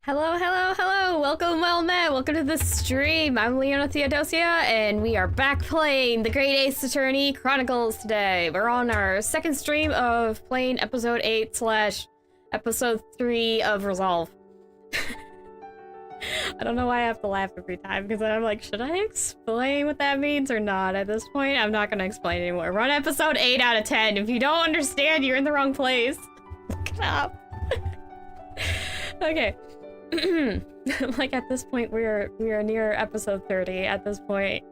Hello, hello, hello! Welcome, well met! Welcome to the stream! I'm Ryunosuke, and we are back playing the Great Ace Attorney Chronicles today. We're on our second stream of playing episode 8 / episode 3 of Resolve. I don't know why I have to laugh every time, because I'm like, should I explain what that means or not? At this point, I'm not gonna explain anymore. We're on episode 8 out of 10. If you don't understand, you're in the wrong place. Look it up. Okay. Like at this point we are near episode 30. At this point,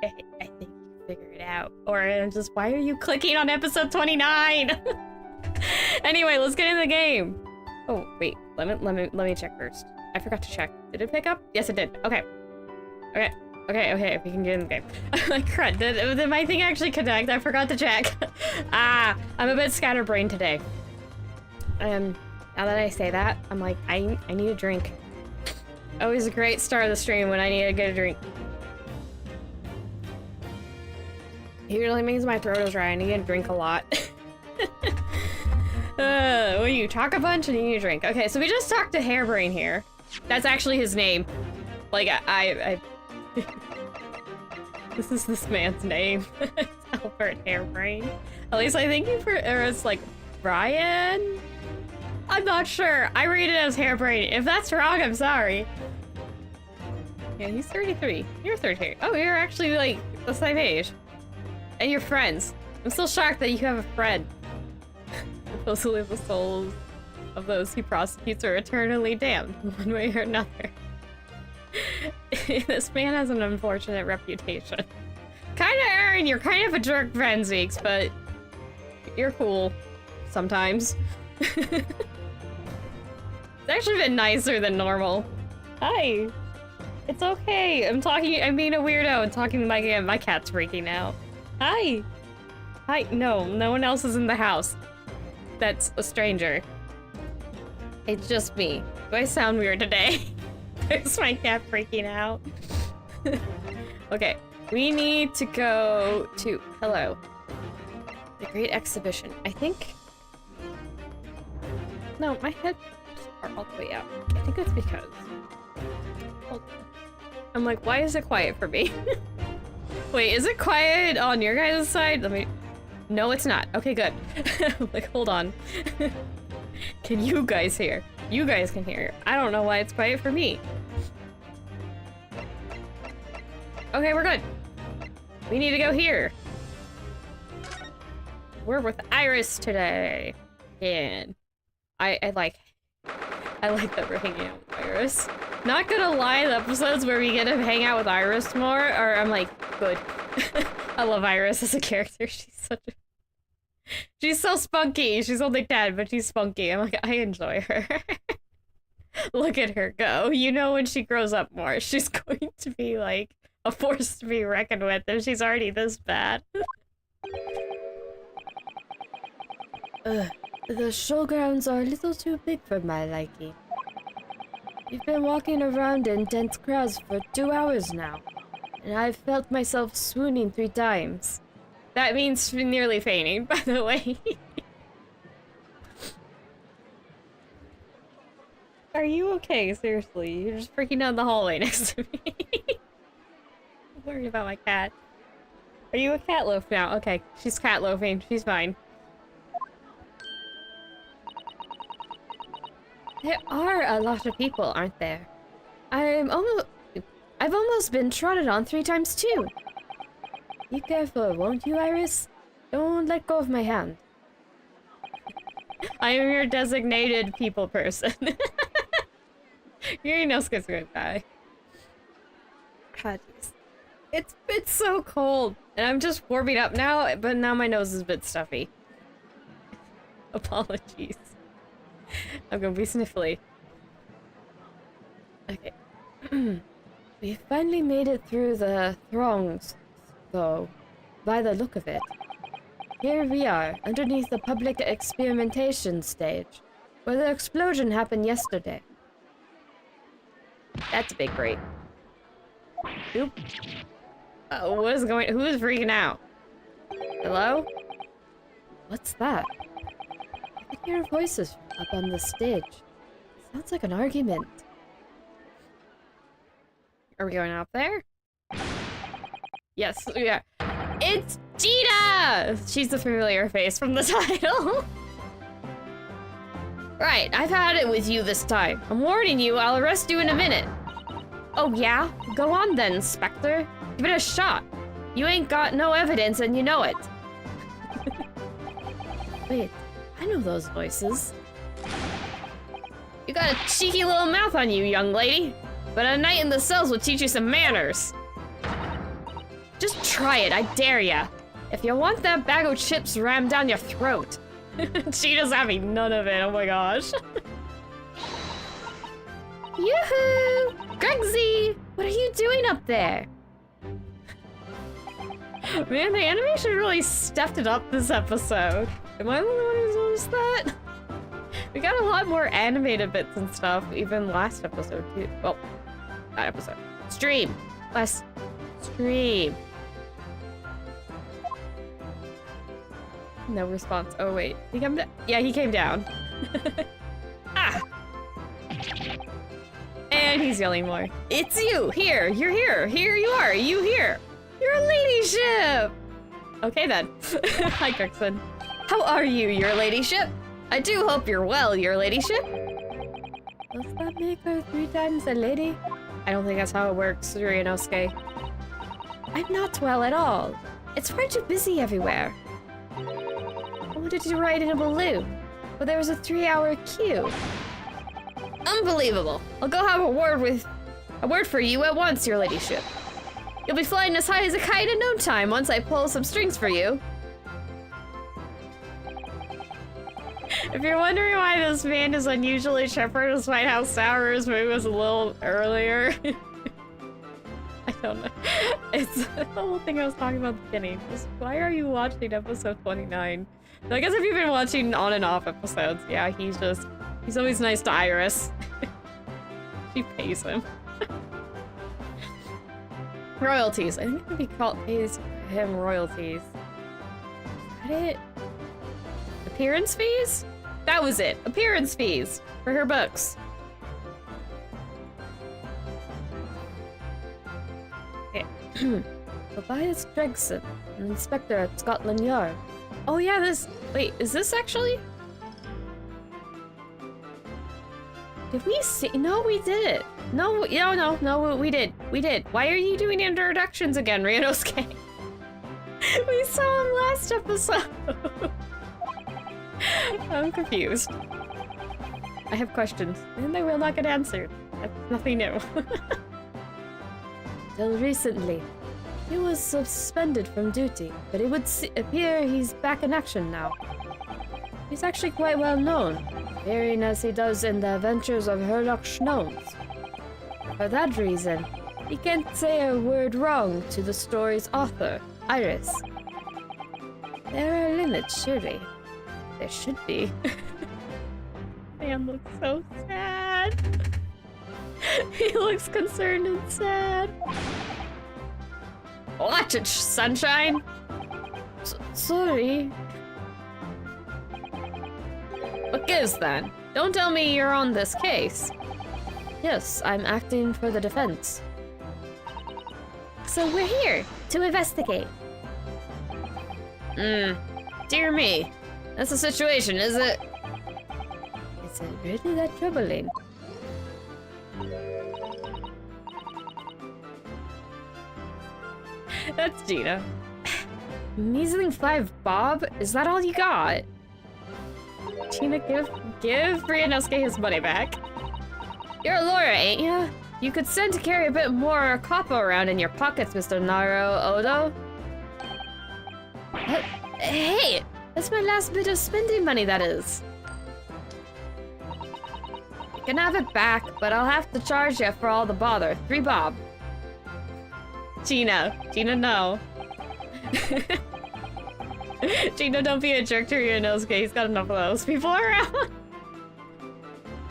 I think you can figure it out. Or I'm just, why are you clicking on episode 29? Anyway, let's get in the game. Oh wait, let me check first. I forgot to check. Did it pick up? Yes, it did. Okay. Okay. We can get in the game. Like crud. Did my thing actually connect? I forgot to check. I'm a bit scatterbrained today. Now that I say that, I'm like, I need a drink. Always a great start of the stream when I need to get a drink. It really means my throat is dry. I need to drink a lot. Well, you talk a bunch and you need a drink. Okay, so we just talked to Hairbrain here. That's actually his name. Like, I this is this man's name. It's Albert Hairbrain. At least I think or it's like Brian? I'm not sure. I read it as Hairbrain. If that's wrong, I'm sorry. Yeah, he's 33. You're 33. Oh, you're actually like the same age. And you're friends. I'm still shocked that you have a friend. Supposedly the souls of those he prosecutes are eternally damned, one way or another. This man has an unfortunate reputation. Kinda Aaron, you're kind of a jerk friend, Zieks, but you're cool. Sometimes. It's actually been nicer than normal. Hi. It's okay. I'm being a weirdo and talking to my cat. My cat's freaking out. Hi. Hi. No one else is in the house. That's a stranger. It's just me. Do I sound weird today? There's my cat freaking out. Okay. We need to go to... Hello. The Great Exhibition. I think... No, my head are all the way out. I think it's because... Hold on. I'm like, why is it quiet for me? Wait, is it quiet on your guys' side? Let me... No, it's not. Okay, good. Like, hold on. Can you guys hear? You guys can hear. I don't know why it's quiet for me. Okay, we're good. We need to go here. We're with Iris today. And I like that we're hanging out with Iris. Not gonna lie, the episodes where we get to hang out with Iris more are, I'm like, good. I love Iris as a character. She's so spunky. She's only 10, but she's spunky. I'm like, I enjoy her. Look at her go. You know, when she grows up more, she's going to be like a force to be reckoned with if she's already this bad. The showgrounds are a little too big for my liking. You've been walking around in dense crowds for 2 hours now, and I've felt myself swooning 3 times. That means nearly fainting, by the way. Are you okay? Seriously, you're just freaking down the hallway next to me. I'm worried about my cat. Are you a cat loaf now? Okay, she's cat loafing. She's fine. There are a lot of people, aren't there? I've almost been trotted on 3 times too. Be careful, won't you, Iris? Don't let go of my hand. I am your designated people person. Ryunosuke's gonna die. God, it's so cold, and I'm just warming up now, but now my nose is a bit stuffy. Apologies. I'm gonna be sniffly. Okay. We finally made it through the throngs, though, by the look of it. Here we are, underneath the public experimentation stage, where the explosion happened yesterday. That's a big break. Oop. Who is freaking out? Hello? What's that? I could hear voices up on the stage. Sounds like an argument. Are we going up there? Yes, we are. It's Gina! She's the familiar face from the title. Right, I've had it with you this time. I'm warning you, I'll arrest you in a minute. Oh yeah? Go on then, Spectre. Give it a shot. You ain't got no evidence and you know it. Wait, I know those voices. You got a cheeky little mouth on you, young lady. But a night in the cells will teach you some manners. Just try it, I dare ya. If you want that bag of chips rammed down your throat. Gina's having none of it, oh my gosh. Yoo-hoo! Gregsy! What are you doing up there? Man, the animation really stepped it up this episode. Am I the only one who's noticed that? We got a lot more animated bits and stuff, even last episode too. Well, that episode. Stream! Last stream. No response. Oh wait, he came down? Yeah, he came down. Ah! And he's yelling more. It's you! Here! You're here! Here you are! You here! Your ladyship! Okay then. Hi, Gregson. How are you, your ladyship? I do hope you're well, your ladyship. Does that make her 3 times a lady? I don't think that's how it works, Ryunosuke. I'm not well at all. It's far too busy everywhere. I wanted to ride in a balloon, but there was a 3-hour queue. Unbelievable. I'll go have a word for you at once, your ladyship. You'll be flying as high as a kite in no time once I pull some strings for you. If you're wondering why this man is unusually chipper despite how sour his mood was a little earlier, I don't know. It's the whole thing I was talking about at the beginning. Just, why are you watching episode 29? I guess if you've been watching on and off episodes, yeah, he's always nice to Iris. She pays him. Royalties. I think it could be called pays him royalties. Is that it? Appearance fees? That was it. Appearance fees for her books. Okay. Tobias Gregson, an inspector at Scotland Yard. Oh yeah, this... Wait, is this actually... Did we see? No, we did it. No, we did. We did. Why are you doing introductions again, Ryunosuke? We saw him last episode. I'm confused. I have questions, and they will not get answered. That's nothing new. Till recently, he was suspended from duty, but it would appear he's back in action now. He's actually quite well known, appearing as he does in the adventures of Herlock Snows. For that reason, he can't say a word wrong to the story's author, Iris. There are limits, surely. There should be. Man looks so sad. He looks concerned and sad. Watch it, sunshine! Sorry. What gives then? Don't tell me you're on this case. Yes, I'm acting for the defense. So we're here to investigate. Dear me. That's the situation, is it? Is it really that troubling? That's Gina. Measling 5 bob? Is that all you got? Gina, give Ryunosuke his money back. You're a lawyer, ain't ya? You could stand to carry a bit more copper around in your pockets, Mr. Naro Odo. Hey! That's my last bit of spending money, that is. You can have it back, but I'll have to charge you for all the bother. 3 bob. Gina, no. Gina, don't be a jerk to Ryunosuke. He's got enough of those people around.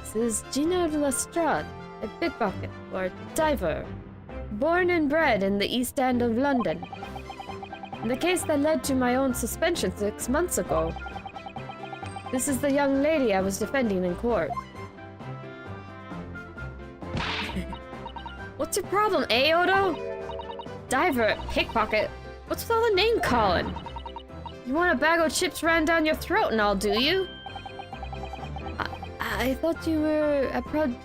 This is Gina Lestrade, a pickpocket or diver, born and bred in the East End of London. In the case that led to my own suspension 6 months ago. This is the young lady I was defending in court. What's your problem, eh, Odo? Diver, pickpocket. What's with all the name calling? You want a bag of chips ran down your throat and all, do you? I thought you were proud.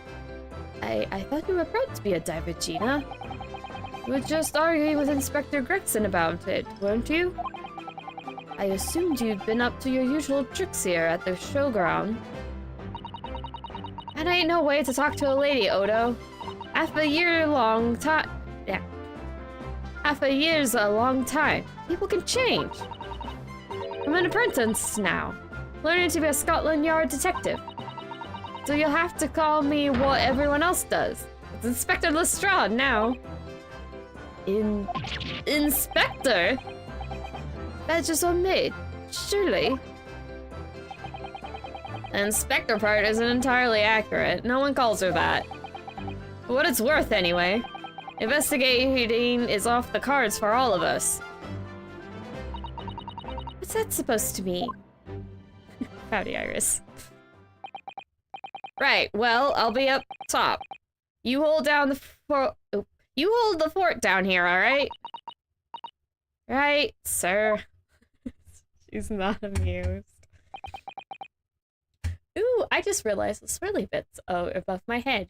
I thought you were proud to be a diver, Gina. You were just arguing with Inspector Gregson about it, weren't you? I assumed you'd been up to your usual tricks here at the showground. That ain't no way to talk to a lady, Odo. Half a year's a long time. People can change. I'm an apprentice now, learning to be a Scotland Yard detective. So you'll have to call me what everyone else does. It's Inspector Lestrade now. Inspector? That's just on me, surely. The inspector part isn't entirely accurate. No one calls her that. For what it's worth, anyway. Investigating is off the cards for all of us. What's that supposed to mean? Howdy, Iris. Right, well, I'll be up top. You hold down the you hold the fort down here, alright? Right, sir. She's not amused. Ooh, I just realized the swirly bits above my head.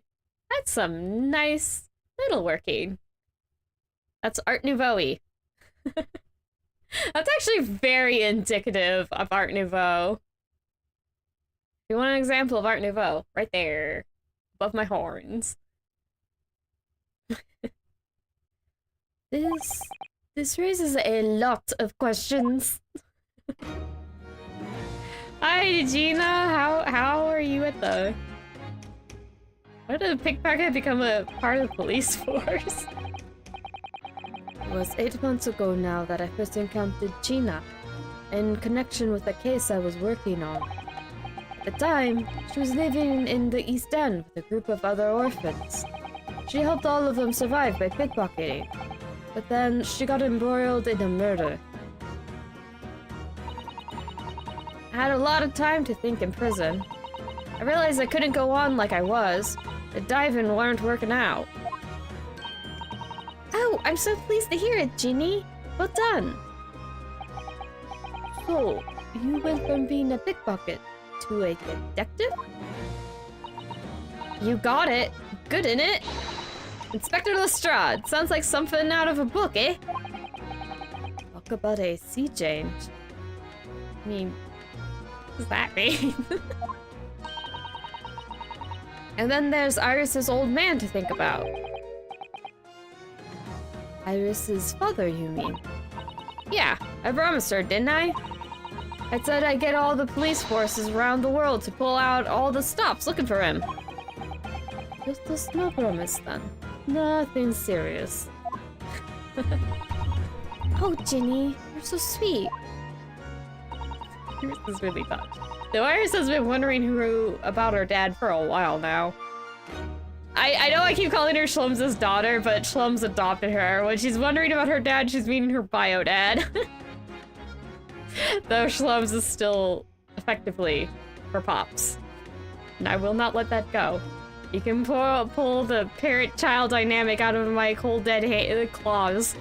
That's some nice metalworking. That's Art Nouveau-y. That's actually very indicative of Art Nouveau. If you want an example of Art Nouveau, right there, above my horns. This raises a lot of questions. Hi, Gina. How are you at the? Why did a pickpocket become a part of the police force? It was 8 months ago now that I first encountered Gina, in connection with a case I was working on. At the time, she was living in the East End with a group of other orphans. She helped all of them survive by pickpocketing, but then she got embroiled in a murder. I had a lot of time to think in prison. I realized I couldn't go on like I was. The diving weren't working out. Oh, I'm so pleased to hear it, Ginny. Well done. So, you went from being a pickpocket to a detective? You got it. Good, innit? Inspector Lestrade. Sounds like something out of a book, eh? Talk about a sea change. I mean, what does that mean? And then there's Iris's old man to think about. Iris's father, you mean? Yeah, I promised her, didn't I? I said I'd get all the police forces around the world to pull out all the stops looking for him. Just a small promise, then. Nothing serious. Oh, Ginny, you're so sweet. Iris is really touched. So Iris has been wondering about her dad for a while now. I know I keep calling her Shlum's daughter, but Shlum's adopted her. When she's wondering about her dad, she's meaning her bio dad. Though Shlum's is still effectively her pops. And I will not let that go. You can pull the parent-child dynamic out of my cold dead claws.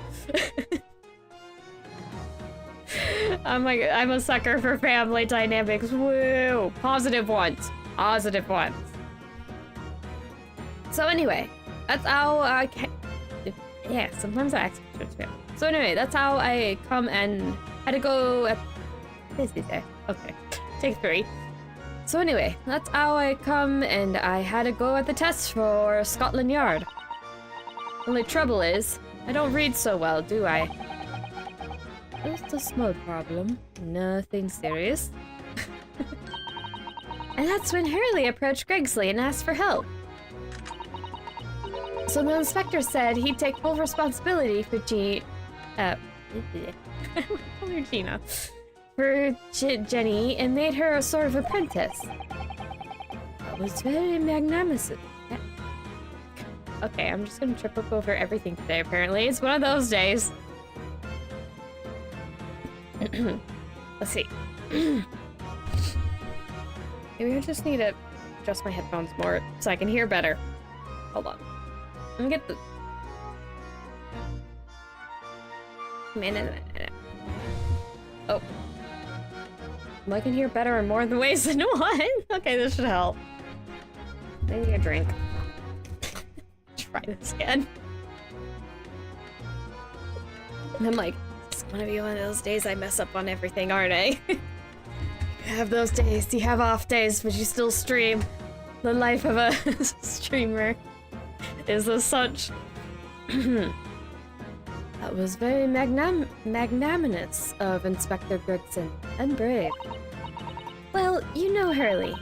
I'm a sucker for family dynamics. Woo! Positive ones. Positive ones. So anyway, that's how I yeah, sometimes I ask for it. So anyway, that's how I come and had to go at okay. Take 3. So anyway, that's how I come and I had to go at the test for Scotland Yard. Only trouble is, I don't read so well, do I? Just a small problem. Nothing serious. And that's when Hurley approached Gregsley and asked for help. So the inspector said he'd take full responsibility for Gina. For Jenny and made her a sort of apprentice. That was very magnanimous. Okay, I'm just gonna trip up over everything today, apparently. It's one of those days. Let's see. Maybe I just need to adjust my headphones more so I can hear better. Hold on. Let me get the Oh. I can hear better in more than ways than one. Okay, this should help. Maybe a drink. Try this again. And I'm like, it's gonna be one of those days I mess up on everything, aren't I? You have those days, you have off days, but you still stream. The life of a streamer is as such. That was very magnanimous of Inspector Gregson, and brave. Well, you know Hurley.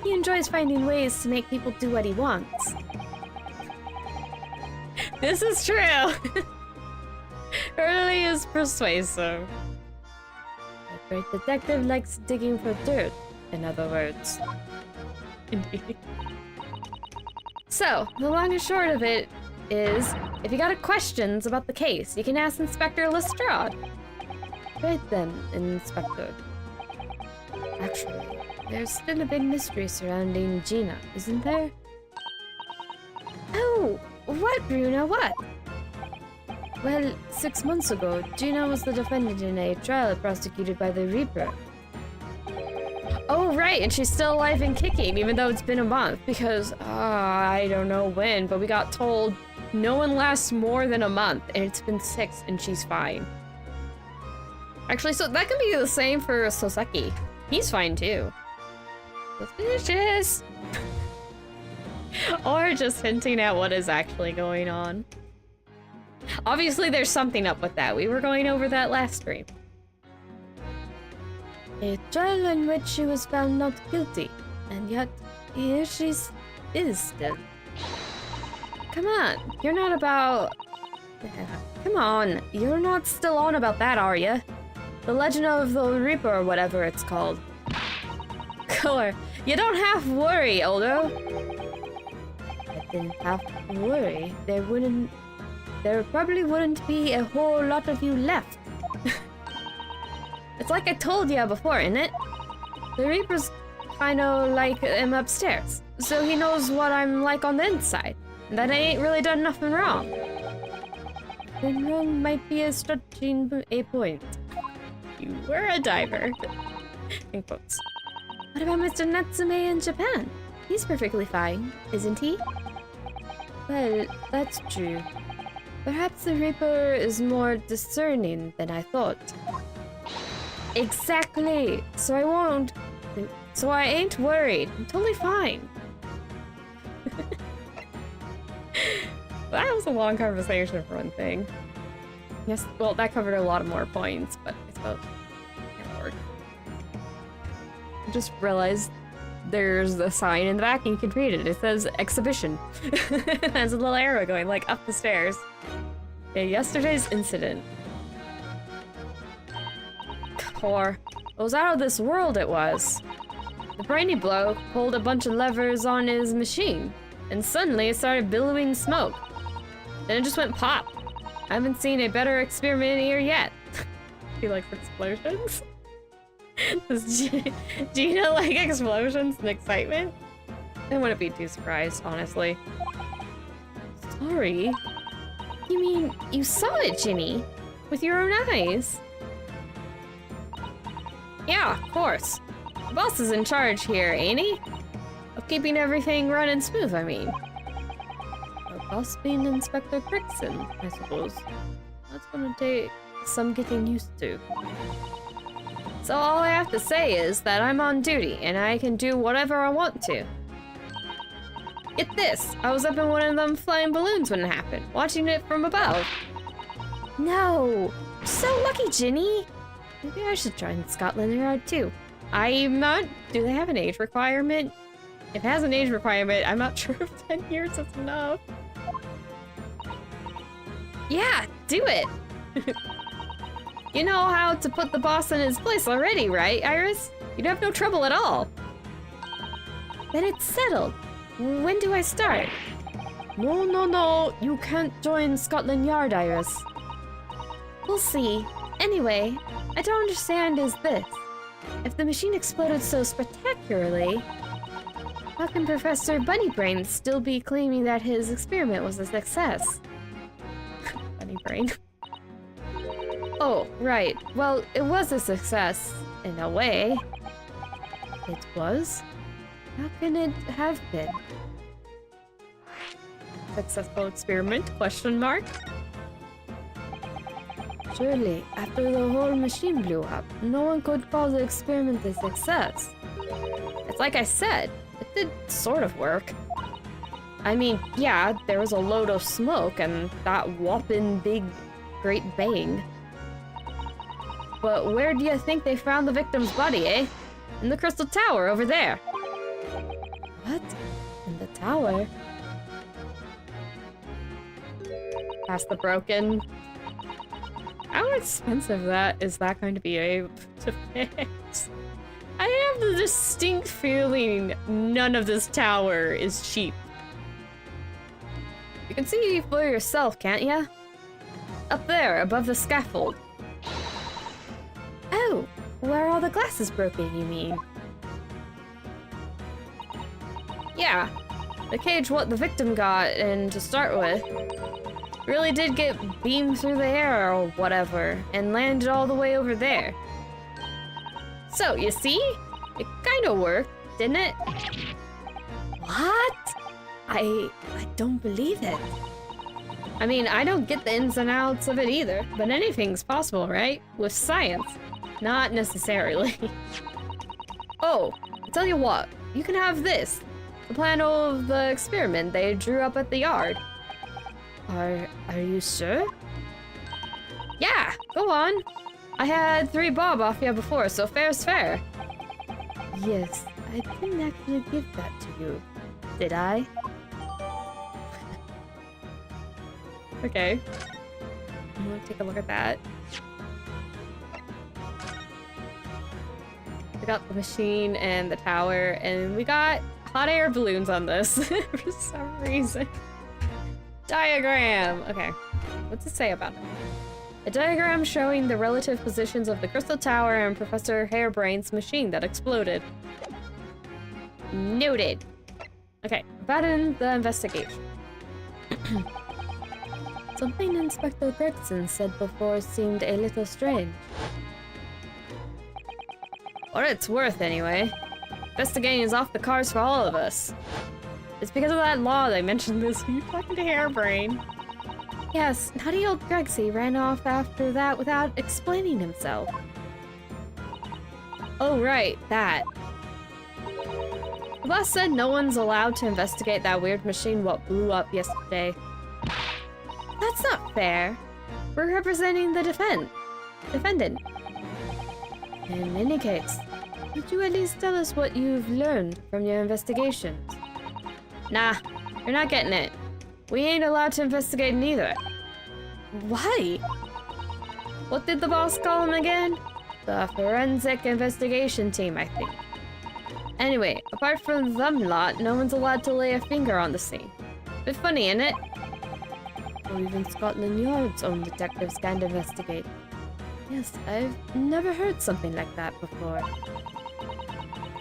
He enjoys finding ways to make people do what he wants. This is true! Hurley is persuasive. A great detective likes digging for dirt, in other words. Indeed. So, the long and short of it is, if you got questions about the case, you can ask Inspector Lestrade. Right then, Inspector. Actually, there's still a big mystery surrounding Gina, isn't there? Oh, what, Bruno, what? Well, 6 months ago, Gina was the defendant in a trial prosecuted by the Reaper. Oh, right, and she's still alive and kicking, even though it's been a month, because, I don't know when, but we got told no one lasts more than a month, and it's been 6, and she's fine. Actually, so that can be the same for Soseki. He's fine, too. Suspicious! Or just hinting at what is actually going on. Obviously, there's something up with that. We were going over that last stream. A trial in which she was found not guilty, and yet here she is still. Come on, you're not about... Come on, you're not still on about that, are you? The Legend of the Reaper or whatever it's called. Core, you don't have to worry, Oldo. I didn't have to worry. There probably wouldn't be a whole lot of you left. It's like I told you before, isn't it? The Reaper's kinda like him upstairs, so he knows what I'm like on the inside, and that I ain't really done nothing wrong. Then wrong might be a stretching a point. You were a diver. In quotes. What about Mr. Natsume in Japan? He's perfectly fine, isn't he? Well, that's true. Perhaps the Reaper is more discerning than I thought. Exactly! So I ain't worried. I'm totally fine. That was a long conversation for one thing. Yes, well, that covered a lot of more points, but I suppose it can't work. I just realized there's a sign in the back and you can read it. It says exhibition. There's a little arrow going like up the stairs. Okay, yesterday's incident. Core. It was out of this world, it was. The brainy bloke pulled a bunch of levers on his machine, and suddenly it started billowing smoke. Then it just went pop. I haven't seen a better experiment here yet. He likes explosions? Does Gina like explosions and excitement? I wouldn't be too surprised, honestly. Sorry. You mean you saw it, Ginny? With your own eyes? Yeah, of course. The boss is in charge here, ain't he? Of keeping everything running smooth, I mean. The boss being Inspector Gregson, I suppose. That's gonna take some getting used to. So all I have to say is that I'm on duty, and I can do whatever I want to. Get this, I was up in one of them flying balloons when it happened, watching it from above. No! So lucky, Ginny! Maybe I should join Scotland Yard too. I'm not... Do they have an age requirement? If it has an age requirement, I'm not sure if 10 years is enough. Yeah, do it! You know how to put the boss in his place already, right, Iris? You'd have no trouble at all. Then it's settled. When do I start? No. You can't join Scotland Yard, Iris. We'll see. Anyway, I don't understand is this. If the machine exploded so spectacularly, how can Professor Bunnybrain still be claiming that his experiment was a success? Bunnybrain. Oh, right. Well, it was a success, in a way. It was? How can it have been? Successful experiment? Question mark. Surely, after the whole machine blew up, no one could call the experiment a success. It's like I said, it did sort of work. I mean, yeah, there was a load of smoke and that whopping big great bang. But where do you think they found the victim's body, eh? In the Crystal Tower over there. What? In the tower? Past the broken. How expensive is that going to be able to fix? I have the distinct feeling none of this tower is cheap. You can see for yourself, can't ya? Up there, above the scaffold. Oh, where all the glass is broken, you mean? Yeah, the cage what the victim got in to start with really did get beamed through the air or whatever and landed all the way over there. So, you see? It kinda worked, didn't it? What? I don't believe it. I mean, I don't get the ins and outs of it either, but anything's possible, right? With science. Not necessarily. Oh, I'll tell you what, you can have this. The plan of the experiment they drew up at the yard. Are you sure? Yeah, go on. I had 3 bob off you before, so fair's fair. Yes, I didn't actually give that to you. Did I? Okay. I'm gonna take a look at that. We got the machine and the tower, and we got hot air balloons on this for some reason. Diagram! Okay, what's it say about it? A diagram showing the relative positions of the Crystal Tower and Professor Hairbrain's machine that exploded. Noted. Okay, about the investigation. Something Inspector Gregson said before seemed a little strange. What it's worth, anyway. Investigating is off the cards for all of us. It's because of that law they mentioned this. Are you talking to Hairbrain? Yes, naughty old Gregsy ran off after that without explaining himself. Oh, right, that. The boss said no one's allowed to investigate that weird machine what blew up yesterday. That's not fair. We're representing the defendant. In any case, could you at least tell us what you've learned from your investigations? Nah, you're not getting it. We ain't allowed to investigate neither. Why? What did the boss call him again? The forensic investigation team, I think. Anyway, apart from them lot, no one's allowed to lay a finger on the scene. Bit funny, ain't it? Or even Scotland Yard's own detectives can't investigate. Yes, I've never heard something like that before.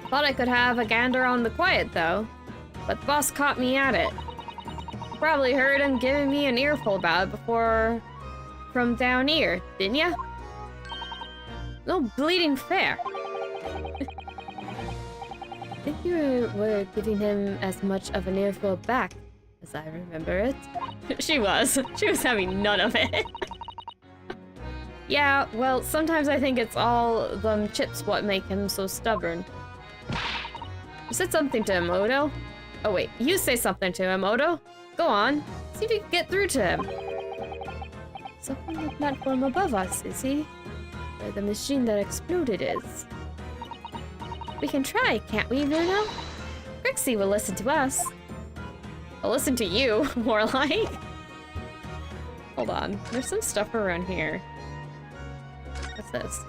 Thought I could have a gander on the quiet, though. But the boss caught me at it. Probably heard him giving me an earful about it before from down here, didn't ya? No bleeding fair. I think you were giving him as much of an earful back as I remember it. She was. She was having none of it. Yeah, well, sometimes I think it's all them chips what make him so stubborn. You said something to him, Odo? Oh wait, you say something to him, Odo? Go on. See if you can get through to him. It's up on the platform above us, is he? Where the machine that exploded is. We can try, can't we, Ryuno? Grixie will listen to us. I'll listen to you, more like. Hold on, there's some stuff around here. What's this?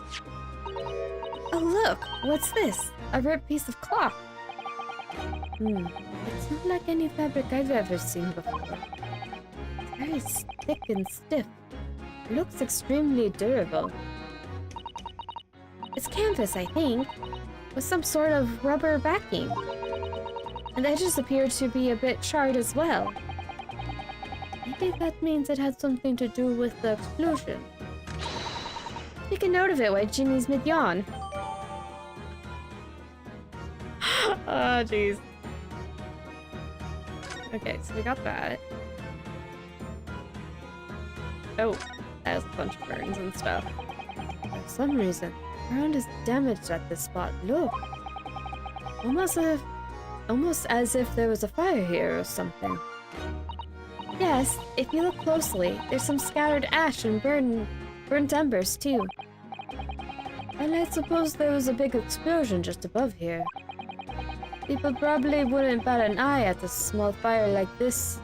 Oh look, what's this? A ripped piece of cloth. It's not like any fabric I've ever seen before. It's very thick and stiff. It looks extremely durable. It's canvas, I think, with some sort of rubber backing. And the edges appear to be a bit charred as well. Maybe that means it had something to do with the explosion. Make a note of it while Ginny's mid-yawn. Oh, jeez. Okay, so we got that. Oh, that has a bunch of burns and stuff. For some reason, the ground is damaged at this spot. Look! Almost as if there was a fire here or something. Yes, if you look closely, there's some scattered ash and burnt embers too. And I suppose there was a big explosion just above here. People probably wouldn't bat an eye at a small fire like this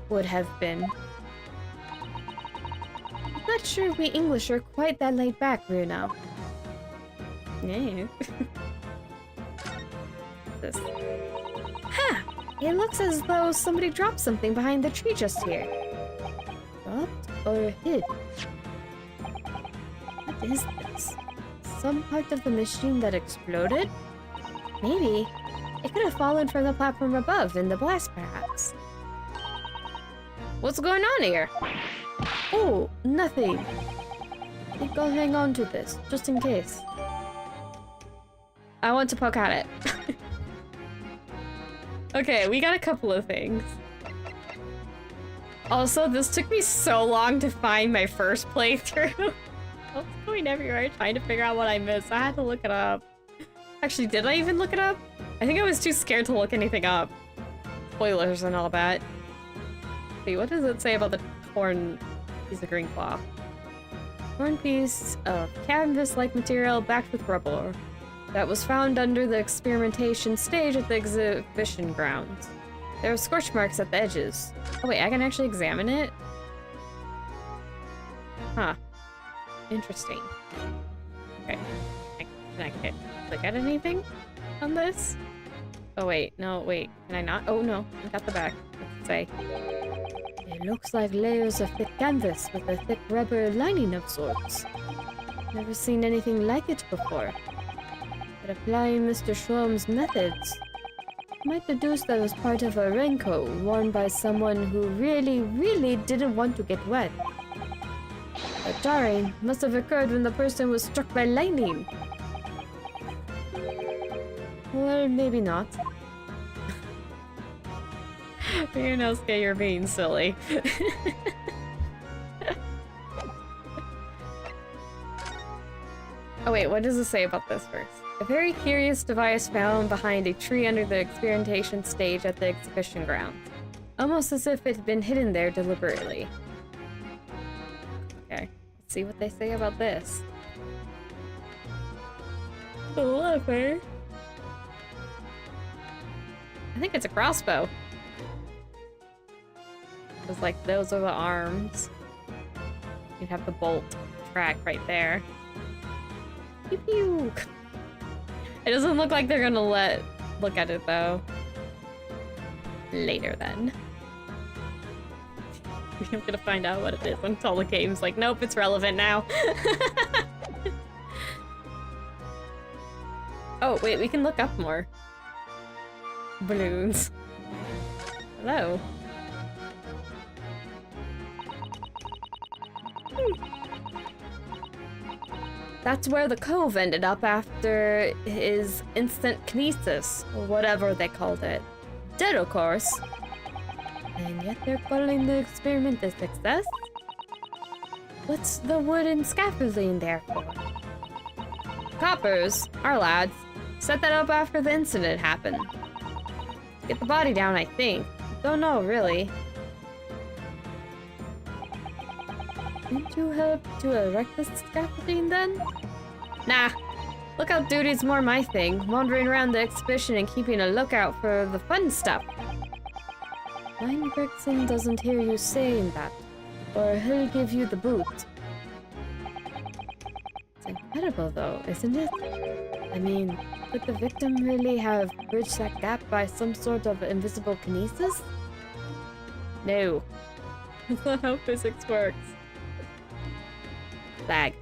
would have been. I'm not sure we English are quite that laid back, Ryuno. Yeah. This. Ha! It looks as though somebody dropped something behind the tree just here. Dropped or hid? What is this? Some part of the machine that exploded? Maybe. It could have fallen from the platform above in the blast, perhaps. What's going on here? Oh, nothing. I think I'll hang on to this, just in case. I want to poke at it. Okay, we got a couple of things. Also, this took me so long to find my first playthrough. I was going everywhere trying to figure out what I missed. I had to look it up. Actually, did I even look it up? I think I was too scared to look anything up. Spoilers and all that. See, what does it say about the torn piece of green cloth? Torn piece of canvas-like material backed with rubble that was found under the experimentation stage at the exhibition grounds. There are scorch marks at the edges. Oh wait, I can actually examine it? Huh. Interesting. Okay. Can I click at anything on this? Oh wait, no, wait. Can I not? Oh no, I got the back. What's it say? It looks like layers of thick canvas with a thick rubber lining of sorts. Never seen anything like it before. But applying Mr. Schwalm's methods, I might deduce that it was part of a raincoat worn by someone who really didn't want to get wet. The jarring must have occurred when the person was struck by lightning. Or maybe not. Ryunosuke, you're being silly. Oh wait, what does it say about this first? A very curious device found behind a tree under the experimentation stage at the exhibition grounds. Almost as if it had been hidden there deliberately. Okay, let's see what they say about this. The lever. I think it's a crossbow. Because, like, those are the arms. You have the bolt track right there. Pew pew! It doesn't look like they're gonna look at it, though. Later, then. I'm gonna find out what it is until the game's like, nope, it's relevant now. Oh, wait, we can look up more. Balloons. Hello. That's where the cove ended up after his instant kinesis, or whatever they called it. Dead, of course. And yet they're calling the experiment a success? What's the wooden scaffolding there for? Coppers, our lads, set that up after the incident happened. Get the body down, I think. Don't know, really. Didn't you help to erect the scaffolding then? Nah. Lookout duty's more my thing, wandering around the exhibition and keeping a lookout for the fun stuff. Mine Gregson doesn't hear you saying that, or he'll give you the boot. It's incredible though, isn't it? I mean, could the victim really have bridged that gap by some sort of invisible kinesis? No. That's not how physics works. Flag.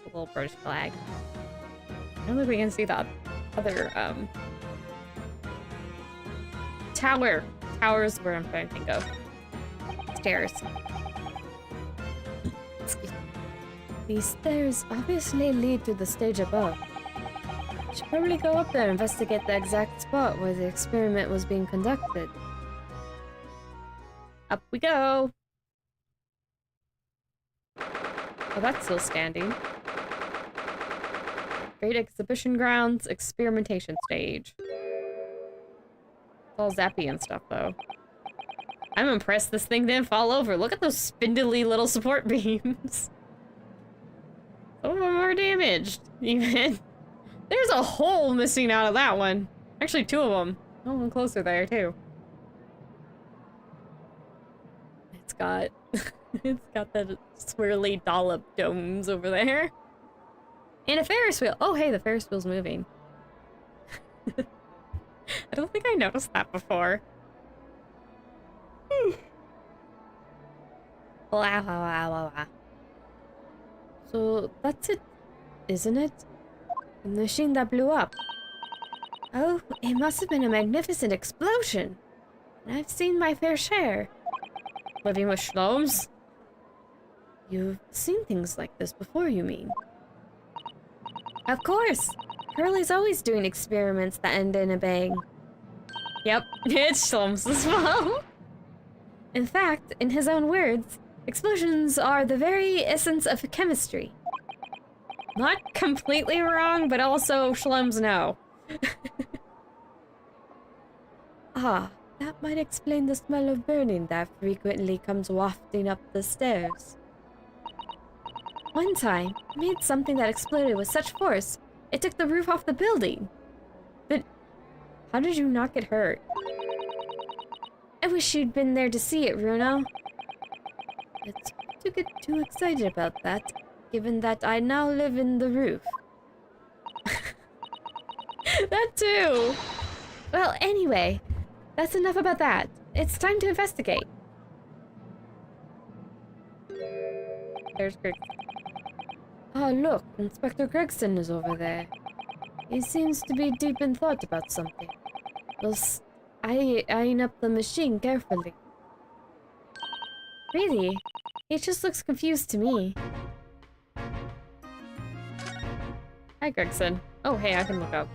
A little British flag. I don't think we can see the other, tower. Tower's where I'm trying to think of. Stairs. Excuse me. These stairs obviously lead to the stage above. Should probably go up there and investigate the exact spot where the experiment was being conducted. Up we go! Oh, that's still standing. Great Exhibition Grounds, Experimentation Stage. It's all zappy and stuff, though. I'm impressed this thing didn't fall over. Look at those spindly little support beams. Some of them are damaged, even. There's a hole missing out of that one. Actually, two of them. Oh, one closer there, too. It's got... it's got the swirly dollop domes over there. And a Ferris wheel. Oh, hey, the Ferris wheel's moving. I don't think I noticed that before. Wow, wow, wow, wow, wow. So that's it, isn't it? The machine that blew up. Oh, it must have been a magnificent explosion. And I've seen my fair share. Living with schnomes? You've seen things like this before, you mean? Of course. Curly's always doing experiments that end in a bang. Yep, it's schnomes as well. In fact, in his own words, explosions are the very essence of chemistry. Not completely wrong, but also schnomes know. Ah, that might explain the smell of burning that frequently comes wafting up the stairs. One time, I made something that exploded with such force, it took the roof off the building. But how did you not get hurt? I wish you'd been there to see it, Runo. It's hard to get too excited about that, given that I now live in the roof. That too! Well, anyway, that's enough about that. It's time to investigate. There's Greg. Ah, look, Inspector Gregson is over there. He seems to be deep in thought about something. Whilst eyeing up the machine carefully. Really? It just looks confused to me. Hi, Gregson. Oh, hey, I can look up.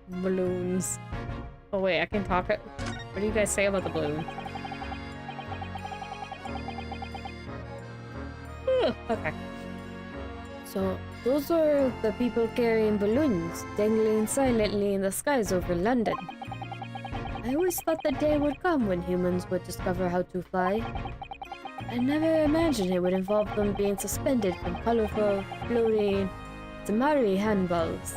Balloons. Oh, wait, I can talk it. What do you guys say about the balloon? Okay. So, those are the people carrying balloons, dangling silently in the skies over London. I always thought the day would come when humans would discover how to fly. I never imagined it would involve them being suspended from colorful, floating, Tamari handballs.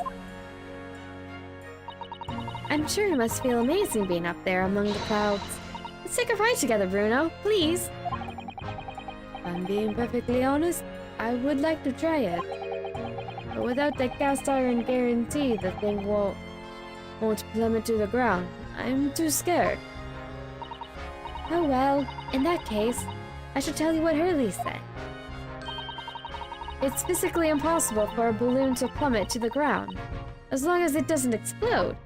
I'm sure it must feel amazing being up there among the clouds. Let's take a ride together, Bruno, please. If I'm being perfectly honest, I would like to try it. But without that cast iron guarantee, the thing won't plummet to the ground. I'm too scared. Oh well, in that case, I should tell you what Hurley said. It's physically impossible for a balloon to plummet to the ground, as long as it doesn't explode.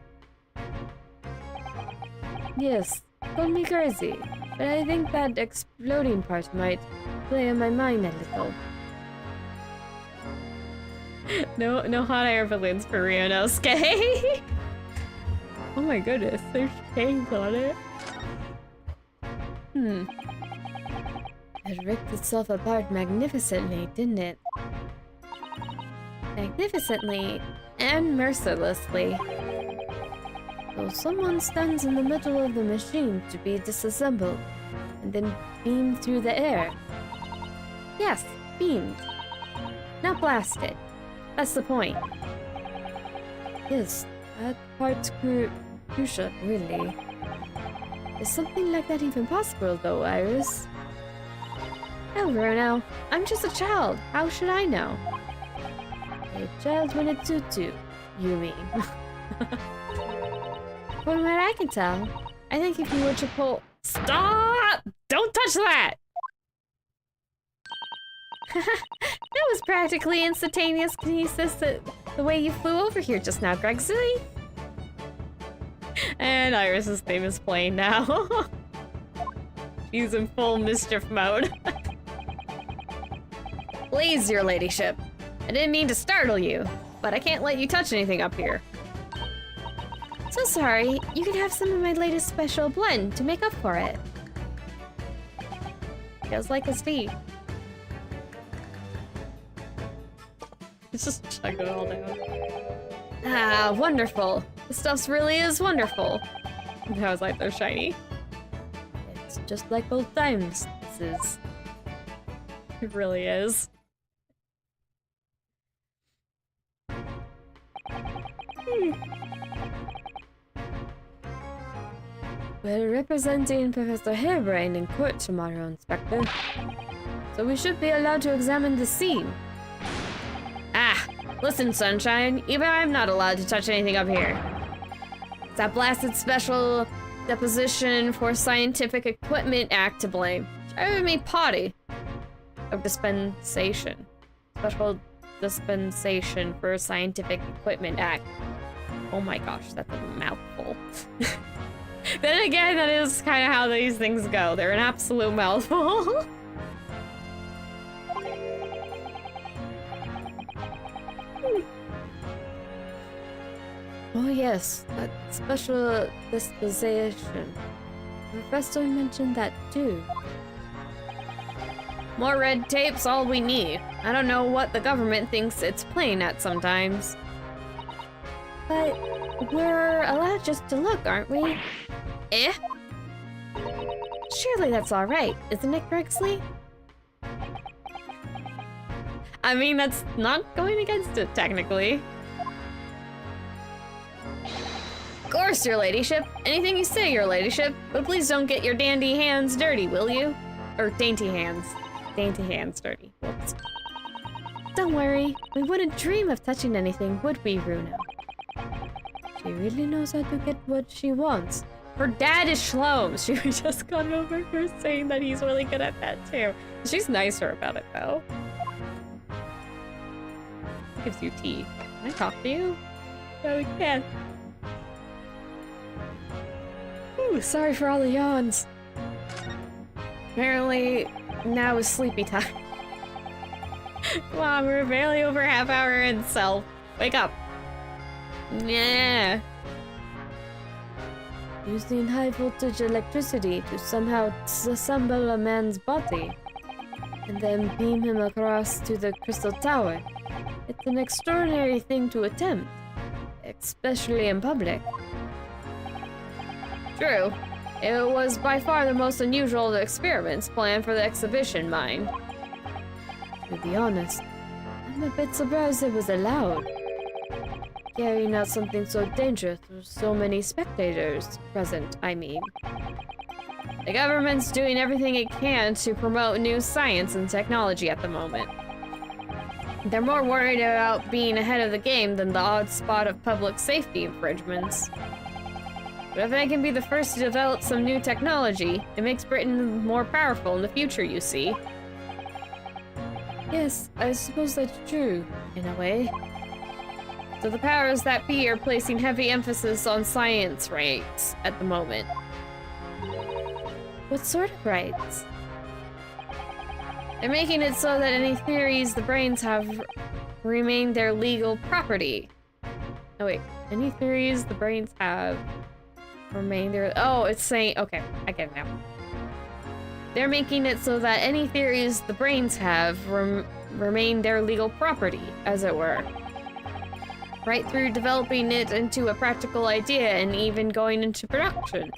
Yes, call me crazy, but I think that exploding part might play on my mind a little. No hot air balloons for Ryunosuke. Oh my goodness, there's chains on it. It ripped itself apart magnificently, didn't it? Magnificently and mercilessly. So someone stands in the middle of the machine to be disassembled, and then beamed through the air. Yes, beamed. Not blasted. That's the point. Yes, that part's crucial, really. Is something like that even possible, though, Iris? Oh, Bruno, I'm just a child. How should I know? A child when it suits you, you mean? From what I can tell, I think if you were to pull... Stop! Don't touch that! That was practically instantaneous kinesis the way you flew over here just now, Gregson. And Iris's theme is playing now. She's in full mischief mode. Please, your ladyship. I didn't mean to startle you, but I can't let you touch anything up here. So sorry. You can have some of my latest special blend to make up for it. Feels like his tea. He's just chugging it all down. Ah, wonderful. This stuff really is wonderful. And I was like, they're shiny. It's just like old times. This is. It really is. We're representing Professor Hairbrain in court tomorrow, Inspector. So we should be allowed to examine the scene. Ah, listen, Sunshine. Even I'm not allowed to touch anything up here. It's that blasted special deposition for Scientific Equipment Act to blame. Driving me potty. Of dispensation. Special dispensation for Scientific Equipment Act. Oh my gosh, that's a mouthful. Then again, that is kind of how these things go. They're an absolute mouthful. Oh yes, that special dispensation. The professor mentioned that too. More red tape's all we need. I don't know what the government thinks it's playing at sometimes. But we're allowed just to look, aren't we? Eh? Surely that's all right, isn't it, Gregsley? I mean, that's not going against it, technically. Of course, your ladyship. Anything you say, your ladyship. But please don't get your dandy hands dirty, will you? Or dainty hands. Dainty hands dirty. Whoops. Don't worry, we wouldn't dream of touching anything, would we, Runo? She really knows how to get what she wants. Her dad is Shloom. She just got over her saying that he's really good at that too. She's nicer about it though. Gives you tea. Can I talk to you? No, we can. Ooh, sorry for all the yawns. Apparently, now is sleepy time. Come on, we're barely over a half hour in, so wake up. Yeah. Using high voltage electricity to somehow disassemble a man's body and then beam him across to the crystal tower. It's an extraordinary thing to attempt, especially in public. True. It was by far the most unusual of the experiments planned for the exhibition, mind. To be honest, I'm a bit surprised it was allowed. Carrying out something so dangerous with so many spectators present, I mean. The government's doing everything it can to promote new science and technology at the moment. They're more worried about being ahead of the game than the odd spot of public safety infringements. But if they can be the first to develop some new technology, it makes Britain more powerful in the future, you see. Yes, I suppose that's true, in a way. So the powers that be are placing heavy emphasis on science rights at the moment. What sort of rights? They're making it so that any theories the brains have remain their legal property. Oh wait, any theories the brains have remain their... Oh, it's saying... Okay, I get it now. They're making it so that any theories the brains have remain their legal property, as it were. Right through developing it into a practical idea and even going into production.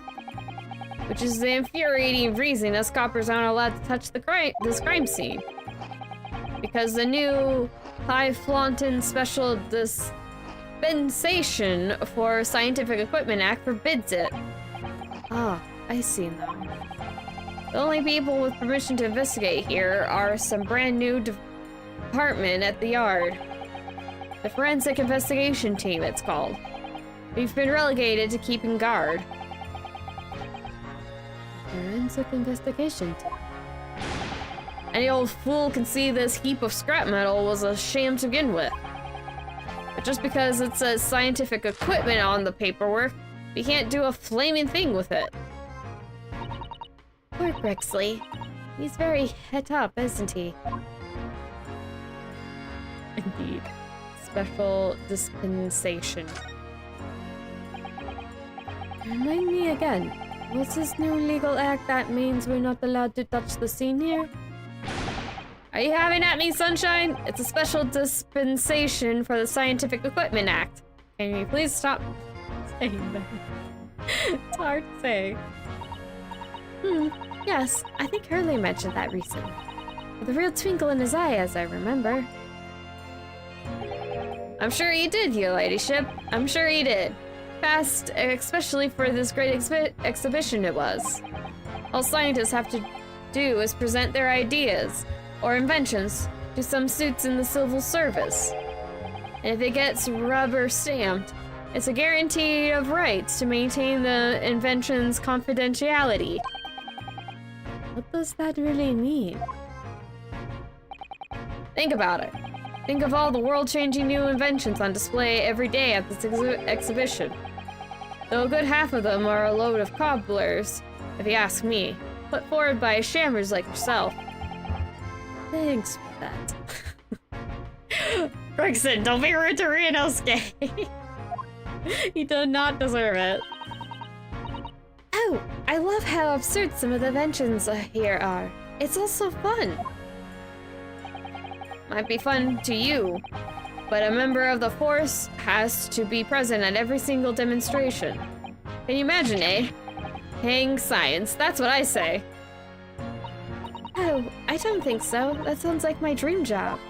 Which is the infuriating reason us coppers aren't allowed to touch this crime scene. Because the new high-flaunting special dispensation for Scientific Equipment Act forbids it. Ah, I see now. The only people with permission to investigate here are some brand new department at the yard. The Forensic Investigation Team, it's called. We've been relegated to keeping guard. Forensic Investigation Team. Any old fool can see this heap of scrap metal was a sham to begin with. But just because it says scientific equipment on the paperwork, we can't do a flaming thing with it. Poor Gregsley. He's very het up, isn't he? Indeed. Special dispensation. Remind me again, what's this new legal act that means we're not allowed to touch the scene here? Are you having at me, Sunshine? It's a special dispensation for the Scientific Equipment Act. Can you please stop saying that? It's hard to say. Yes, I think Hurley mentioned that recently. With a real twinkle in his eye, as I remember. I'm sure he did, your ladyship. I'm sure he did. Fast, especially for this great exhibition it was. All scientists have to do is present their ideas or inventions to some suits in the civil service. And if it gets rubber stamped, it's a guarantee of rights to maintain the invention's confidentiality. What does that really mean? Think about it. Think of all the world-changing new inventions on display every day at this exhibition. Though a good half of them are a load of cobblers, if you ask me, put forward by shammers like yourself. Thanks for that. Gregson, don't be rude to Ryunosuke. He did not deserve it. Oh, I love how absurd some of the inventions here are. It's also fun. Might be fun to you, but a member of the force has to be present at every single demonstration. Can you imagine, eh? Hang science, that's what I say. Oh, I don't think so. That sounds like my dream job.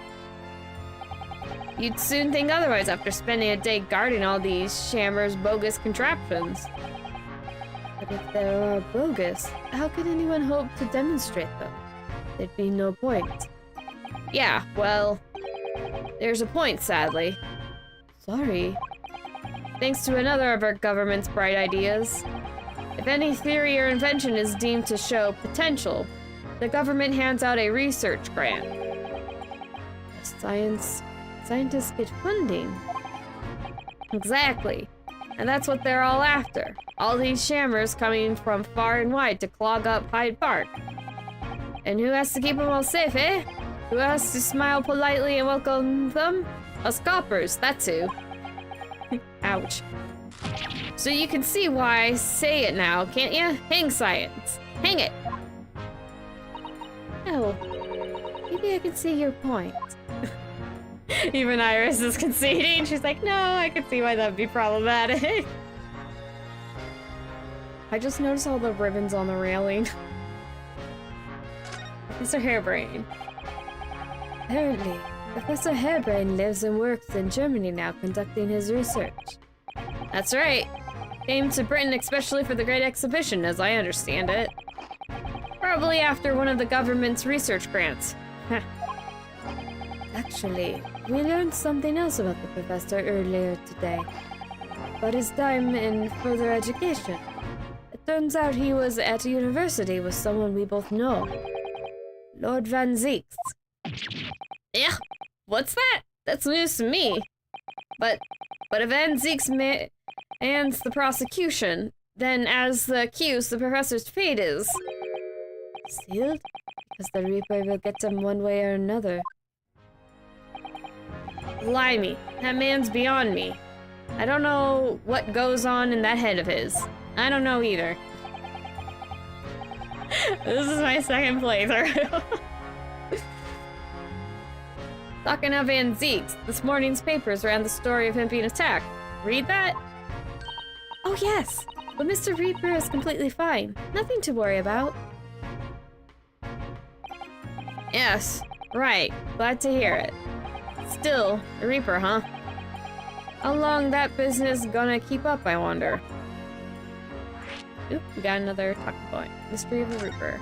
You'd soon think otherwise after spending a day guarding all these shammers' bogus contraptions. But if they are bogus, how could anyone hope to demonstrate them? There'd be no point. Yeah, well, there's a point, sadly. Sorry. Thanks to another of our government's bright ideas. If any theory or invention is deemed to show potential, the government hands out a research grant. Scientists get funding. Exactly. And that's what they're all after. All these shammers coming from far and wide to clog up Hyde Park. And who has to keep them all safe, eh? Who has to smile politely and welcome them? Us coppers, that's who. Ouch. So you can see why I say it now, can't you? Hang science. Hang it. Oh, maybe I can see your point. Even Iris is conceding. She's like, no, I can see why that'd be problematic. I just noticed all the ribbons on the railing. Mr. Hairbrain. Apparently, Professor Hairbrain lives and works in Germany now, conducting his research. That's right. Came to Britain especially for the Great Exhibition, as I understand it. Probably after one of the government's research grants. Actually, we learned something else about the professor earlier today. About his time in further education. It turns out he was at a university with someone we both know. Lord Van Zieks. Yeah, what's that? That's news to me. But if Van Zieks hands the prosecution, then as the accused, the professor's fate is Sealed? Because the Reaper will get him one way or another. Blimey, that man's beyond me. I don't know what goes on in that head of his. I don't know either. This is my second playthrough. Talking of Van Zieks, this morning's papers ran the story of him being attacked. Read that? Oh yes, but Mr. Reaper is completely fine. Nothing to worry about. Yes, right. Glad to hear it. Still, a Reaper, huh? How long that business gonna keep up, I wonder? Oop, we got another talking point. Mystery of a Reaper.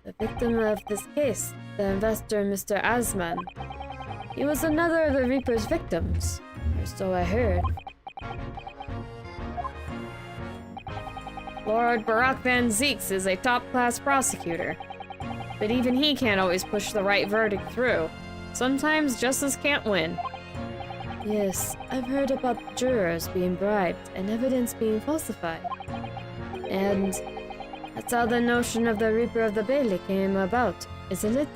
The victim of this case, the investor Mr. Asman. He was another of the Reaper's victims, or so I heard. Lord Barak Van Zieks is a top-class prosecutor. But even he can't always push the right verdict through. Sometimes justice can't win. Yes, I've heard about jurors being bribed and evidence being falsified. And that's how the notion of the Reaper of the Bailey came about, isn't it?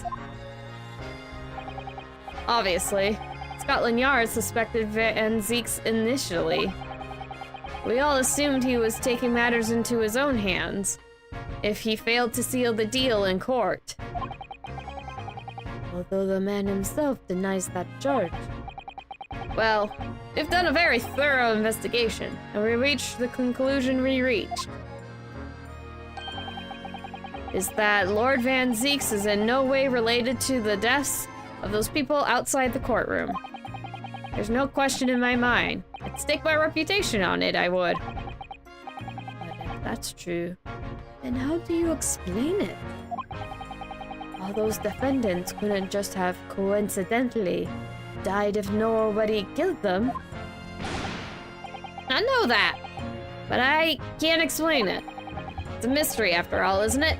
obviously. Scotland Yard suspected Van Zieks initially. We all assumed he was taking matters into his own hands if he failed to seal the deal in court. Although the man himself denies that charge. Well, we've done a very thorough investigation, and we reached the conclusion we reached. Is that Lord Van Zieks is in no way related to the deaths of those people outside the courtroom. There's no question in my mind. I'd stake my reputation on it, I would. But if that's true, then how do you explain it? All those defendants couldn't just have coincidentally died if nobody killed them. I know that, but I can't explain it. It's a mystery after all, isn't it?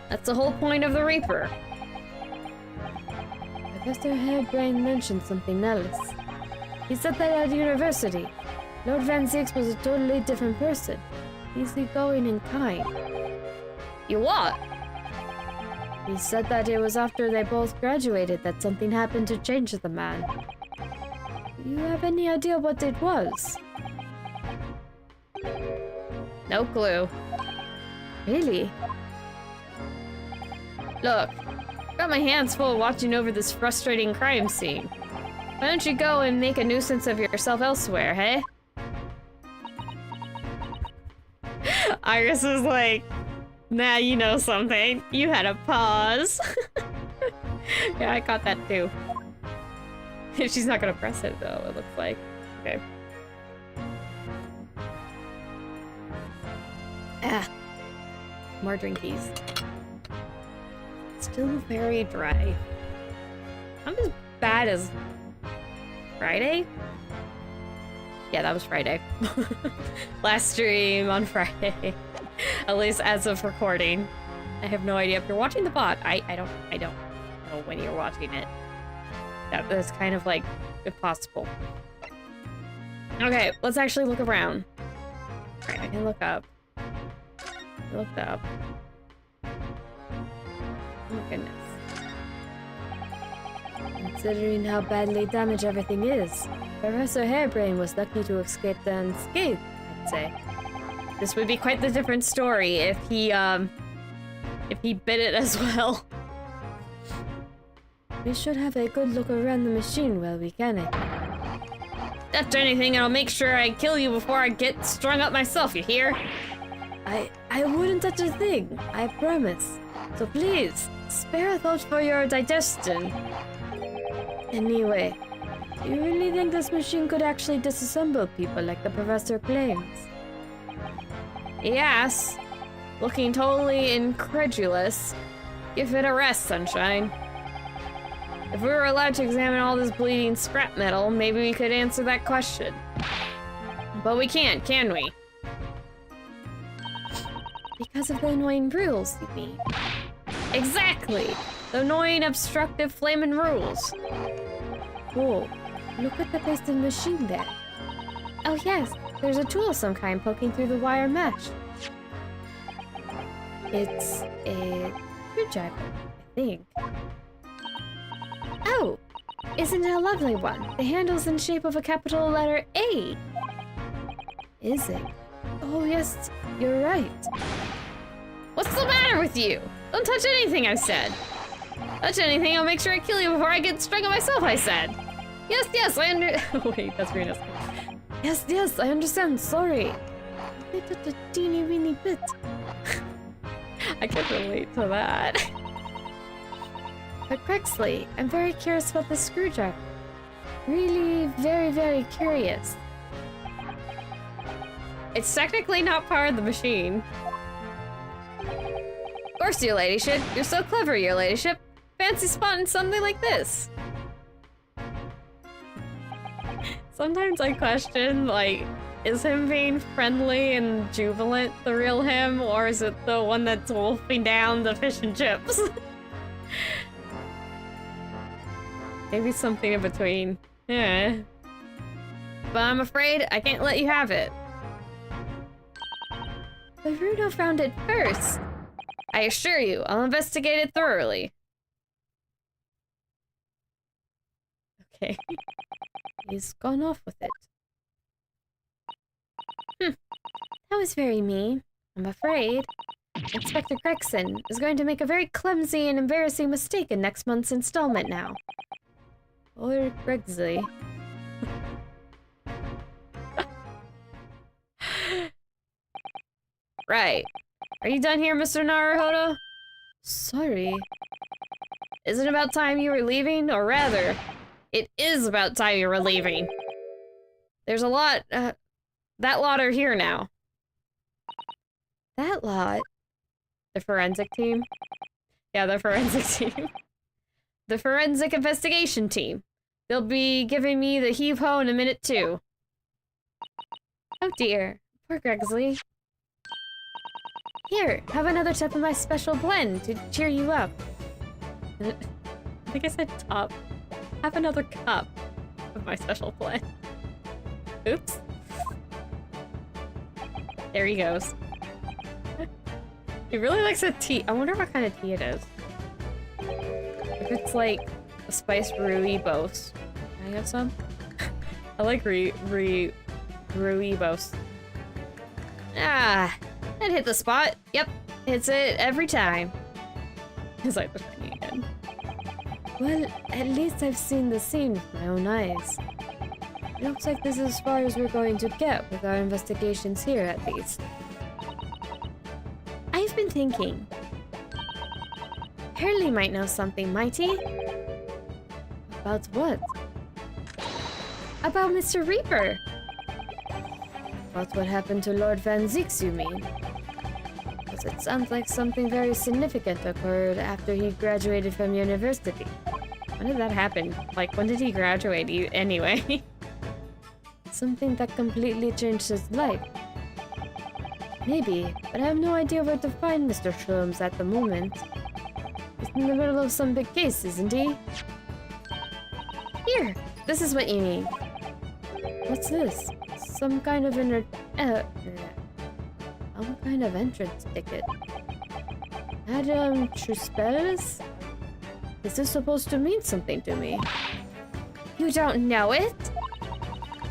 That's the whole point of the Reaper. Professor Harebrained mentioned something else. He said that at university, Lord Van Zieks was a totally different person. Easygoing and kind. You what? He said that it was after they both graduated that something happened to change the man. Do you have any idea what it was? No clue. Really? Look, I've got my hands full watching over this frustrating crime scene. Why don't you go and make a nuisance of yourself elsewhere, hey? Iris is like, nah, you know something. You had a pause. Yeah, I caught that too. She's not gonna press it though, it looks like. Okay. Ah. More drinkies. Still very dry. I'm as bad as Friday? Yeah, that was Friday. Last stream on Friday. At least as of recording. I have no idea if you're watching the bot. I don't know when you're watching it. That's kind of like impossible. Okay, let's actually look around. Alright, I can look up. I looked up. Oh my goodness. Considering how badly damaged everything is, Professor Harebrained was lucky to escape the unscathed, I'd say. This would be quite the different story if he bit it as well. We should have a good look around the machine while we can it. Touch anything and I'll make sure I kill you before I get strung up myself, you hear? I wouldn't touch a thing, I promise. So please, spare a thought for your digestion. Anyway, do you really think this machine could actually disassemble people like the professor claims? Yes. Looking totally incredulous. Give it a rest, sunshine. If we were allowed to examine all this bleeding scrap metal, maybe we could answer that question. But we can't, can we? Because of the annoying rules, you mean? Exactly! The annoying, obstructive, flaming rules. Cool. Look at the pasted machine there. Oh yes, there's a tool of some kind poking through the wire mesh. It's a screwdriver, I think. Oh! Isn't it a lovely one? The handle's in the shape of a capital letter A. Is it? Oh yes, you're right. What's the matter with you? Don't touch anything, I said. Touch anything, I'll make sure I kill you before I get strung on myself, I said. Yes, I Wait, that's Ryunosuke. Yes, I understand, sorry. I touched a teeny weeny bit. I can relate to that. But Crexley, I'm very curious about the screwdriver. Really, very, very curious. It's technically not part of the machine. Of course, your ladyship. You're so clever, your ladyship. Fancy spotting something like this. Sometimes I question, like, is him being friendly and jubilant the real him, or is it the one that's wolfing down the fish and chips? Maybe something in between. Yeah. But I'm afraid I can't let you have it. But Runo found it first. I assure you, I'll investigate it thoroughly. Okay. He's gone off with it. That was very mean. I'm afraid Inspector Gregson is going to make a very clumsy and embarrassing mistake in next month's installment now. Or Gregsley. Right. Are you done here, Mr. Naruhodo? Sorry. Isn't it about time you were leaving? Or rather, it is about time you were leaving. There's a lot, that lot are here now. That lot? The forensic team? Yeah, the forensic team. The forensic investigation team. They'll be giving me the heave-ho in a minute, too. Oh dear. Poor Gregsley. Here, have another sip of my special blend to cheer you up. I think I said top. Have another cup of my special blend. Oops. There he goes. He really likes a tea. I wonder what kind of tea it is. If it's like a spiced rooibos. Can I have some? I like rooibos. Ah, that hit the spot. Yep, hits it every time. It's like the thing again. Well, at least I've seen the scene with my own eyes. Looks like this is as far as we're going to get with our investigations here, at least. I've been thinking. Hurley might know something, might he? About what? About Mr. Reaper. About what happened to Lord Van Zieks, you mean? Because it sounds like something very significant occurred after he graduated from university. When did that happen? Like, when did he graduate anyway? Something that completely changed his life. Maybe, but I have no idea where to find Mr. Sholmes at the moment. He's in the middle of some big case, isn't he? Here, this is what you need. What's this? Some kind of some kind of entrance ticket. Madame Truspels? This is supposed to mean something to me. You don't know it?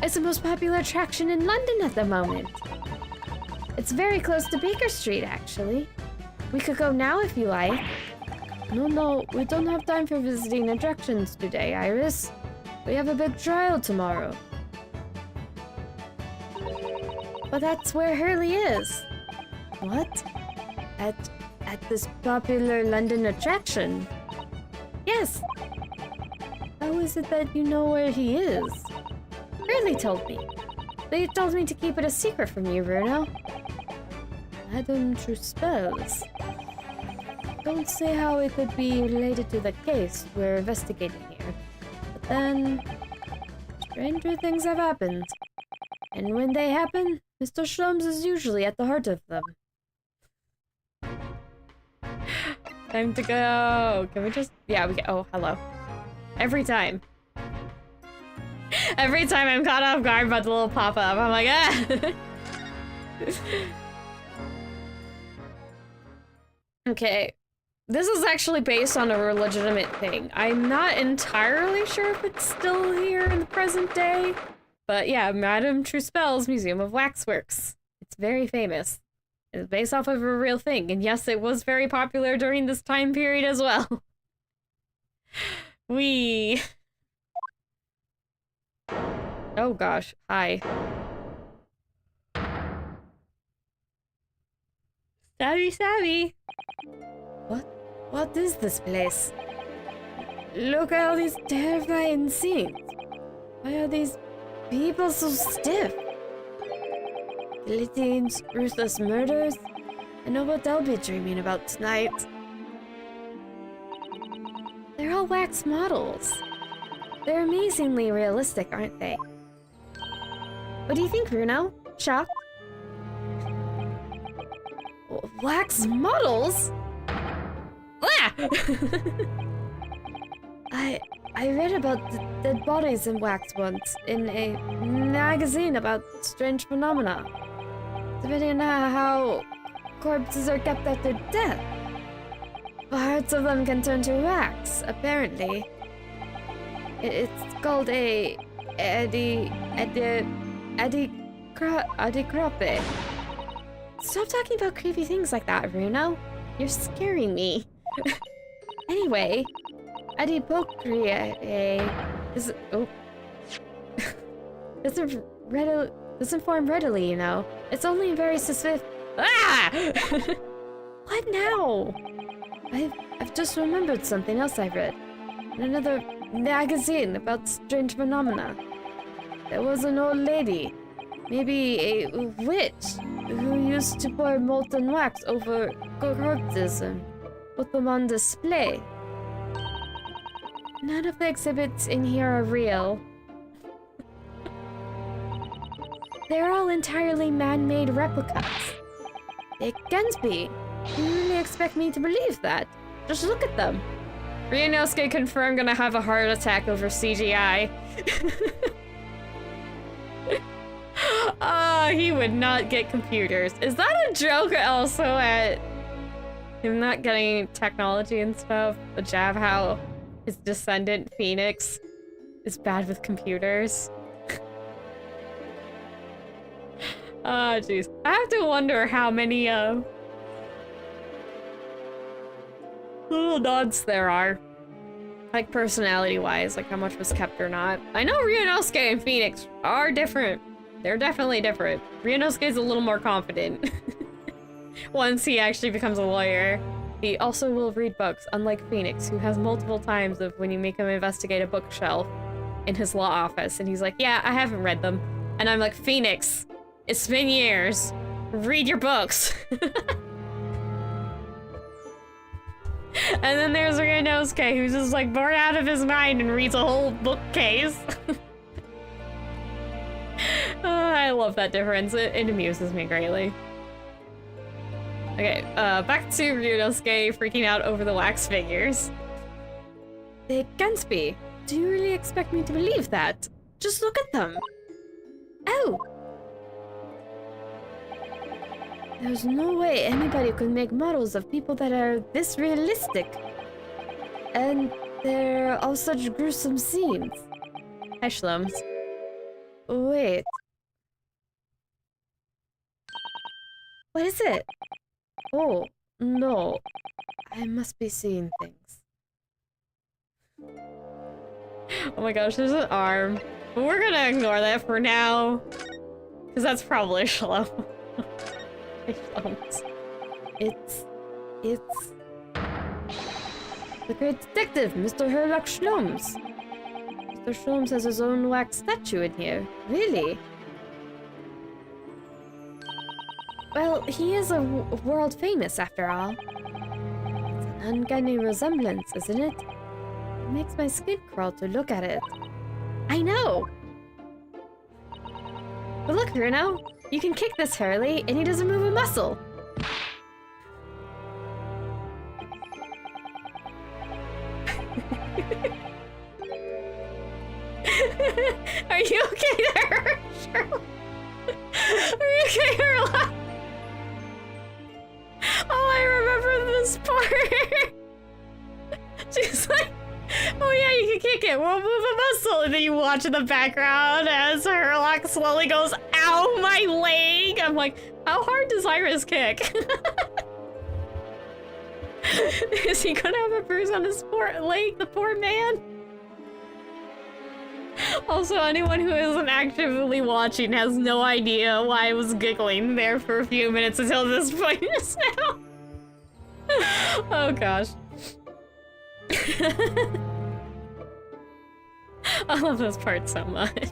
It's the most popular attraction in London at the moment. It's very close to Baker Street, actually. We could go now if you like. No, we don't have time for visiting attractions today, Iris. We have a big trial tomorrow. But that's where Hurley is. What? At this popular London attraction? Yes, How is it that you know where he is? Hurley told me. They told me to keep it a secret from you, Bruno. Madame Truspels. Don't say how it could be related to the case we're investigating here. But then, stranger things have happened. And when they happen, Mr. Sholmes is usually at the heart of them. Time to go. Can we just... Yeah, we can... Oh, hello. Every time. Every time I'm caught off guard by the little pop-up, I'm like, ah! Okay. This is actually based on a legitimate thing. I'm not entirely sure if it's still here in the present day. But yeah, Madame Truspel's Museum of Waxworks. It's very famous. It's based off of a real thing. And yes, it was very popular during this time period as well. Oh gosh, hi. Savvy. What is this place? Look at all these terrifying scenes. Why are these people so stiff? Guillotines, ruthless murders. I know what I'll be dreaming about tonight. They're all wax models. They're amazingly realistic, aren't they? What do you think, Bruno? Shocked? Wax models? Ah! I read about dead bodies in wax once in a magazine about strange phenomena. Depending on how corpses are kept after death, parts of them can turn to wax, apparently. It's called a Adicrope. Stop talking about creepy things like that, Runo. You're scaring me. Anyway, Adipocrea is doesn't form readily, you know. It's only very specific. Ah! What now? I've just remembered something else I read in another magazine about strange phenomena. There was an old lady, maybe a witch, who used to pour molten wax over corpses and put them on display. None of the exhibits in here are real. They're all entirely man-made replicas. They can't be. You really expect me to believe that? Just look at them. Ryunosuke confirmed gonna have a heart attack over CGI. He would not get computers. Is that a joke also at him not getting technology and stuff? A jab how his descendant Phoenix is bad with computers? Oh, jeez. I have to wonder how many little nods there are. Like personality-wise, like how much was kept or not. I know Ryunosuke and Phoenix are different. They're definitely different. Ryunosuke's a little more confident. Once he actually becomes a lawyer. He also will read books, unlike Phoenix, who has multiple times of when you make him investigate a bookshelf in his law office, and he's like, yeah, I haven't read them. And I'm like, Phoenix, it's been years. Read your books. And then there's Ryunosuke, who's just like bored out of his mind and reads a whole bookcase. I love that difference. It amuses me greatly. Okay, back to Ryunosuke freaking out over the wax figures. They can't be. Do you really expect me to believe that? Just look at them. Oh! There's no way anybody could make models of people that are this realistic. And they're all such gruesome scenes. Hi, Shlums. Wait. What is it? Oh, no. I must be seeing things. Oh my gosh, there's an arm. But we're gonna ignore that for now. Because that's probably Shlum. It's the great detective, Mr. Herlock Shlums. Mr. Shlums has his own wax statue in here. Really? Well, he is a world famous after all. It's an uncanny resemblance, isn't it? It makes my skin crawl to look at it. I know! But look, Runo, you can kick this Hurley and he doesn't move a muscle. Are you okay there, Shirley? Are you okay, Herla? Oh, I remember this part. She's like, oh yeah, you can kick it. We'll move a muscle. And then you watch in the background as Herlock slowly goes, ow, my leg. I'm like, how hard does Iris kick? Is he gonna have a bruise on his poor leg, the poor man? Also, anyone who isn't actively watching has no idea why I was giggling there for a few minutes until this point just now. Oh gosh. I love this part so much.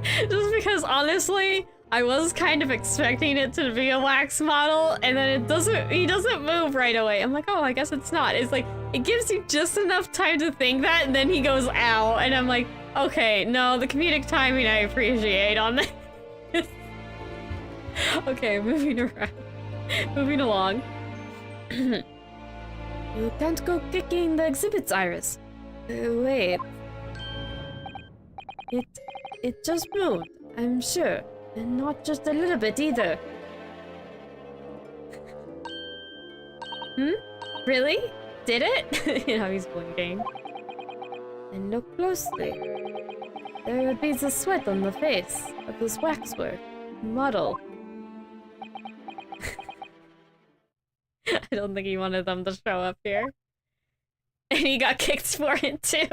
Just because, honestly, I was kind of expecting it to be a wax model, and then he doesn't move right away. I'm like, oh, I guess it's not. It's like, it gives you just enough time to think that, and then he goes, ow, and I'm like, okay, no, the comedic timing I appreciate on this. Okay, moving around. Moving along. You can't go kicking the exhibits, Iris. Wait. It just moved, I'm sure. And not just a little bit either. Hmm? Really? Did it? You know, he's blinking. and look closely. There would be the sweat on the face of this waxwork model. I don't think he wanted them to show up here. And he got kicked for it too.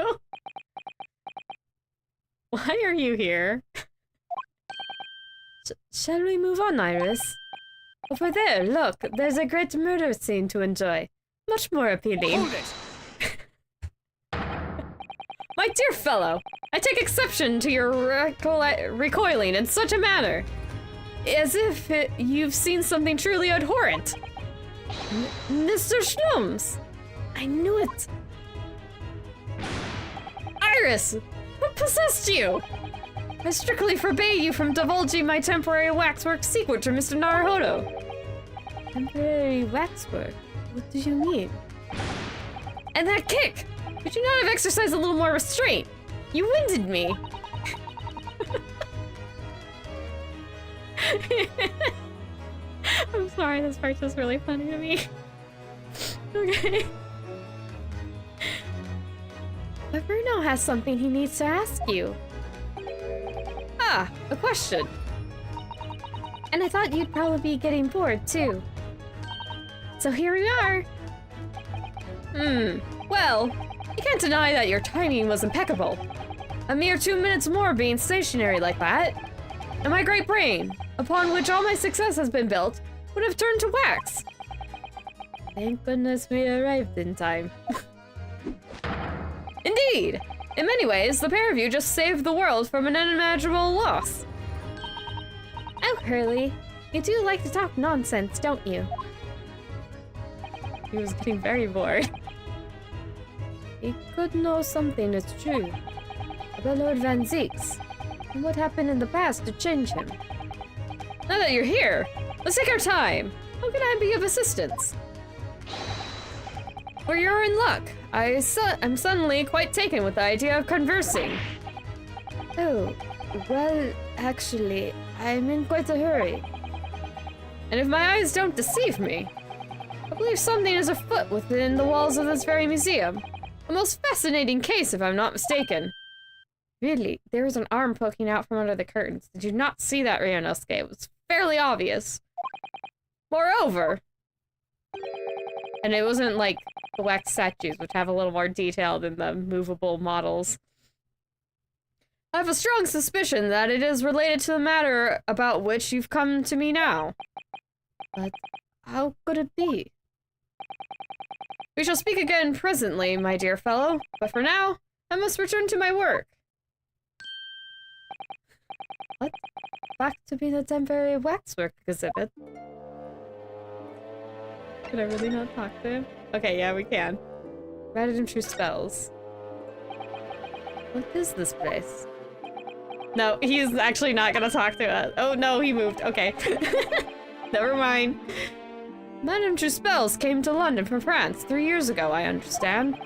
Why are you here? Shall we move on, Iris? Over there, look, there's a great murder scene to enjoy. Much more appealing. Hold it! My dear fellow, I take exception to your recoiling in such a manner. As if you've seen something truly abhorrent. Mr. Schlums! I knew it! Iris! What possessed you? I strictly forbade you from divulging my temporary waxwork secret to Mr. Naruhodo. Temporary waxwork? What do you mean? And that kick! Could you not have exercised a little more restraint? You winded me. I'm sorry, this part's just really funny to me. Okay. But Bruno has something he needs to ask you. Ah, a question. And I thought you'd probably be getting bored, too. So here we are. Well, you can't deny that your timing was impeccable. A mere 2 minutes more being stationary like that, and my great brain, upon which all my success has been built, would have turned to wax. Thank goodness we arrived in time. Indeed! In many ways, the pair of you just saved the world from an unimaginable loss. Oh, Hurley, you do like to talk nonsense, don't you? He was getting very bored. He could know something is true about Lord Van Zieks and what happened in the past to change him. Now that you're here, let's take our time. How can I be of assistance? For you're in luck. I'm suddenly quite taken with the idea of conversing. Oh, well, actually, I'm in quite a hurry. And if my eyes don't deceive me, I believe something is afoot within the walls of this very museum. A most fascinating case, if I'm not mistaken. Really, there was an arm poking out from under the curtains. Did you not see that, Ryunosuke? It was fairly obvious. Moreover, and it wasn't like the wax statues, which have a little more detail than the movable models. I have a strong suspicion that it is related to the matter about which you've come to me now. But how could it be? We shall speak again presently, my dear fellow, but for now, I must return to my work. What? Back to being a temporary waxwork exhibit? Can I really not talk to him? Okay, yeah, we can. Random true spells. What is this place? No, he's actually not gonna talk to us. Oh no, he moved. Okay. Never mind. Madame Truspels came to London from France 3 years ago, I understand.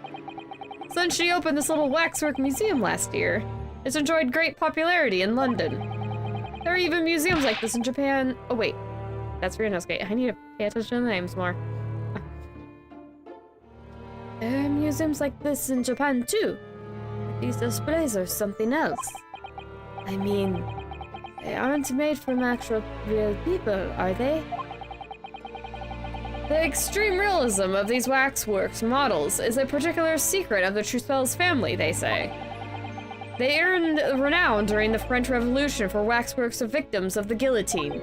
Since she opened this little waxwork museum last year, it's enjoyed great popularity in London. There are even museums like this in Japan. Oh wait, that's Ryunosuke. I need to pay attention to the names more. There are museums like this in Japan too. But these displays are something else. I mean, they aren't made from actual real people, are they? The extreme realism of these waxworks models is a particular secret of the Truspels family, they say. They earned renown during the French Revolution for waxworks of victims of the guillotine.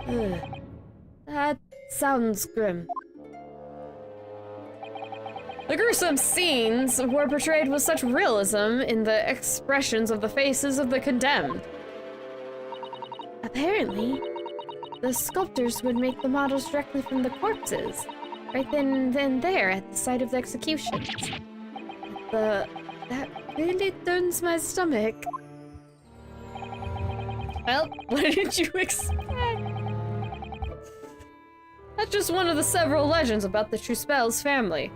Ugh. That sounds grim. The gruesome scenes were portrayed with such realism in the expressions of the faces of the condemned. Apparently, the sculptors would make the models directly from the corpses, right then and there at the site of the executions. That really turns my stomach. Well, what did you expect? That's just one of the several legends about the Truspels family.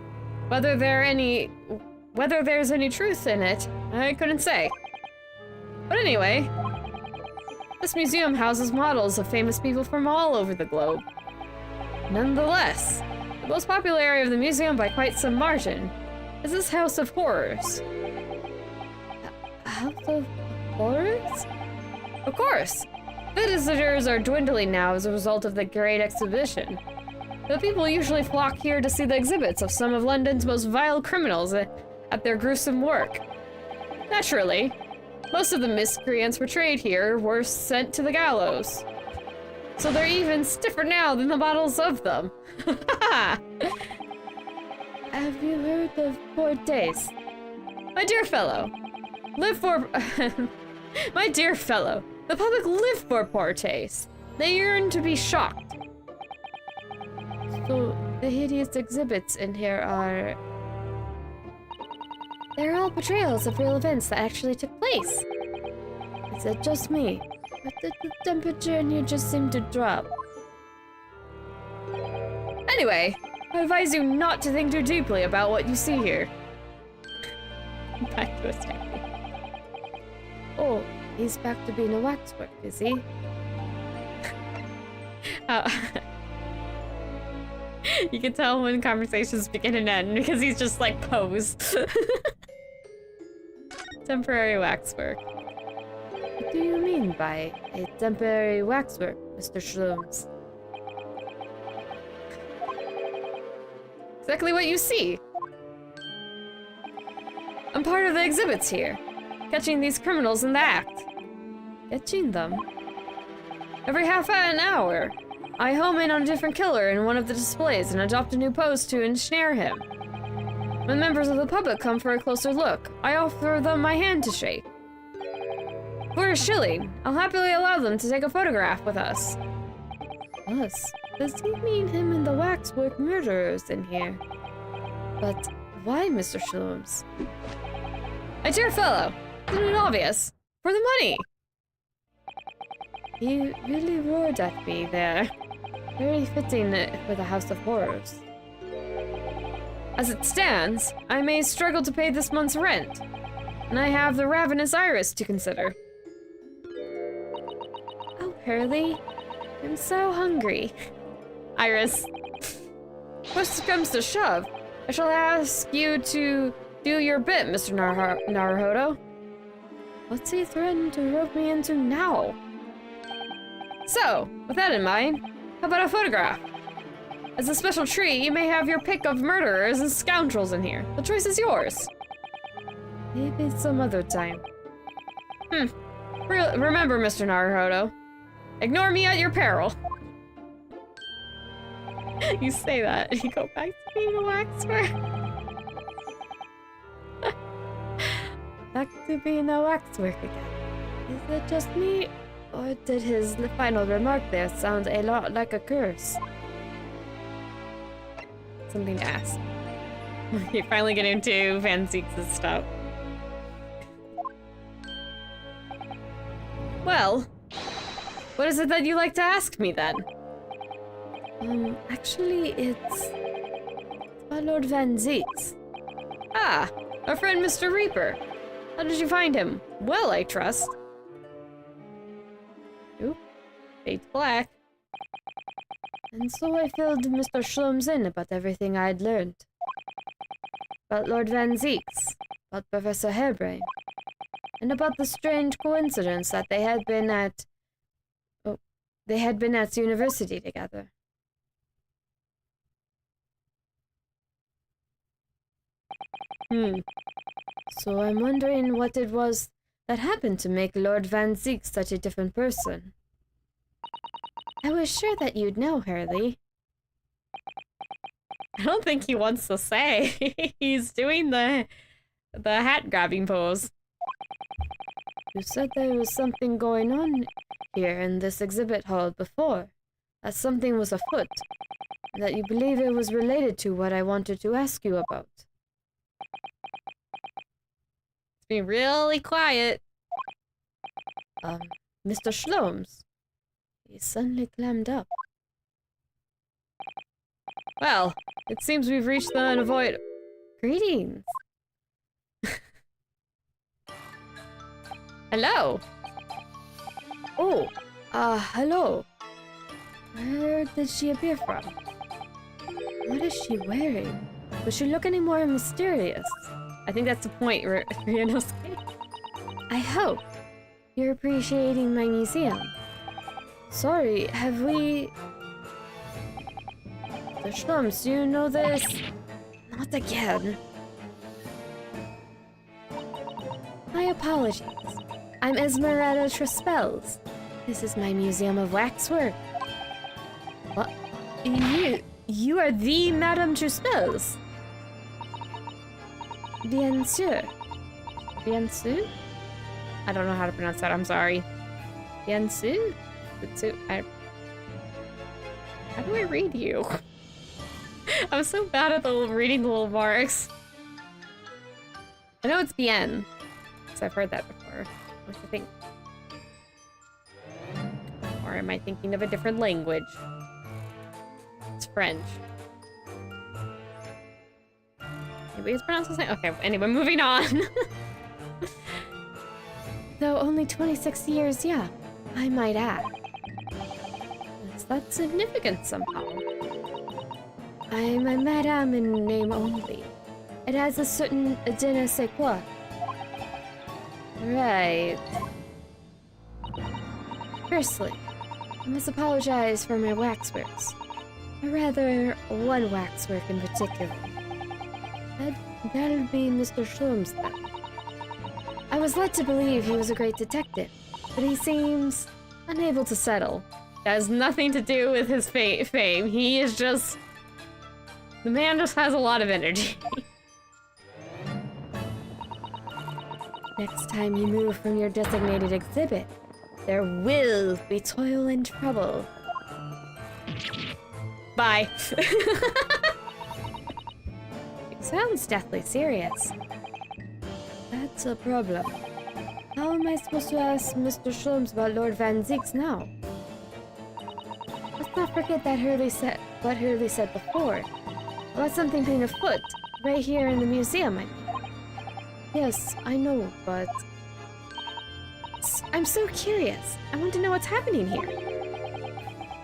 Whether there's any truth in it, I couldn't say. But anyway, this museum houses models of famous people from all over the globe. Nonetheless, the most popular area of the museum by quite some margin is this House of Horrors. House of Horrors? Of course! Visitors are dwindling now as a result of the Great Exhibition. The people usually flock here to see the exhibits of some of London's most vile criminals at their gruesome work. Naturally, most of the miscreants portrayed here were sent to the gallows. So they're even stiffer now than the models of them. Have you heard of poor taste? My dear fellow, my dear fellow, the public live for poor taste. They yearn to be shocked. So, the hideous exhibits in here are... They're all portrayals of real events that actually took place. Is it just me? Or did the temperature in here just seem to drop? Anyway, I advise you not to think too deeply about what you see here. Back to his family. Oh, he's back to being a waxwork, is he? You can tell when conversations begin and end because he's just like posed. Temporary waxwork. What do you mean by a temporary waxwork, Mr. Shlooms? Exactly what you see. I'm part of the exhibits here, catching these criminals in the act. Catching them? Every half an hour, I home in on a different killer in one of the displays and adopt a new pose to ensnare him. When members of the public come for a closer look, I offer them my hand to shake. For a shilling, I'll happily allow them to take a photograph with us. Us? Does he mean him and the waxwork murderers in here? But why, Mr. Shlooms? My dear fellow, isn't it obvious? For the money! He really roared at me there. Very fitting for the House of Horrors. As it stands, I may struggle to pay this month's rent, and I have the ravenous Iris to consider. Oh, Hurley, I'm so hungry. Iris. Push comes to shove, I shall ask you to do your bit, Mr. Naruhodo. What's he threatened to rope me into now? So, with that in mind, how about a photograph? As a special treat, you may have your pick of murderers and scoundrels in here. The choice is yours. Maybe some other time. Remember, Mr. Naruhodo, ignore me at your peril. You say that, and you go back to being a waxwork. Back to being a waxwork again. Is it just me? Or did his final remark there sound a lot like a curse? Something to ask. You're finally getting to Van Zieks' stuff. Well, what is it that you like to ask me then? Actually, it's my Lord Van Zieks. Ah, our friend Mr. Reaper. How did you find him? Well, I trust. Oop, fade to black. And so I filled Mr. Shlooms in about everything I'd learned. About Lord Van Zieks, about Professor Hairbrain, and about the strange coincidence that they had been at university together. So I'm wondering what it was that happened to make Lord Van Zieks such a different person. I was sure that you'd know, Hurley. I don't think he wants to say. He's doing the hat grabbing pose. You said there was something going on here in this exhibit hall before. That something was afoot. And that you believe it was related to what I wanted to ask you about. It's being really quiet. Mr. Shlooms. He suddenly clammed up. Well, it seems we've reached the unavoidable. Greetings. Hello. Oh, hello. Where did she appear from? What is she wearing? Does she look any more mysterious? I think that's the point, Ryunosuke. I hope you're appreciating my museum. Sorry, have we... The Shrums, do you know this? Not again. My apologies. I'm Esmeralda Trespels. This is my museum of waxwork. What? You are the Madame Trespels? Bien sûr. Bien sûr? I don't know how to pronounce that, I'm sorry. Bien sûr? How do I read you? I'm so bad at reading the little marks. I know it's bien, because I've heard that before. I think. Or am I thinking of a different language? It's French. Maybe it's pronounced the same. Okay, anyway, moving on. Though only 26 years young, I might add. That's significant somehow. I'm a madame in name only. It has a certain je ne sais quoi. Right. Firstly, I must apologize for my waxworks. Or rather, one waxwork in particular. That'll be Mr. Sholmes then. I was led to believe he was a great detective, but he seems Unable to settle. That has nothing to do with his fame. He is just... The man just has a lot of energy. next time you move from your designated exhibit, there will be toil and trouble. Bye. Sounds deathly serious. That's a problem. How am I supposed to ask Mr. Sholmes about Lord Van Zieks now? Let's not forget that what Hurley said before. About something being afoot, right here in the museum, I mean. Yes, I know, but... I'm so curious. I want to know what's happening here.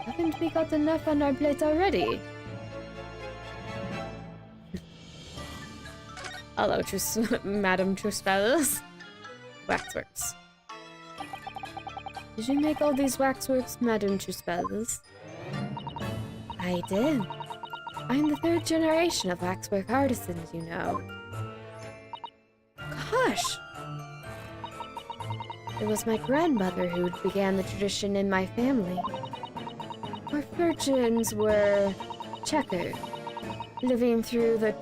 Haven't we got enough on our plate already? Hello, Madame Truspells. Waxworks. Did you make all these waxworks, Madame Truspells? I did. I'm the third generation of waxwork artisans, you know. Gosh! It was my grandmother who began the tradition in my family. Our fortunes were checkered, living through the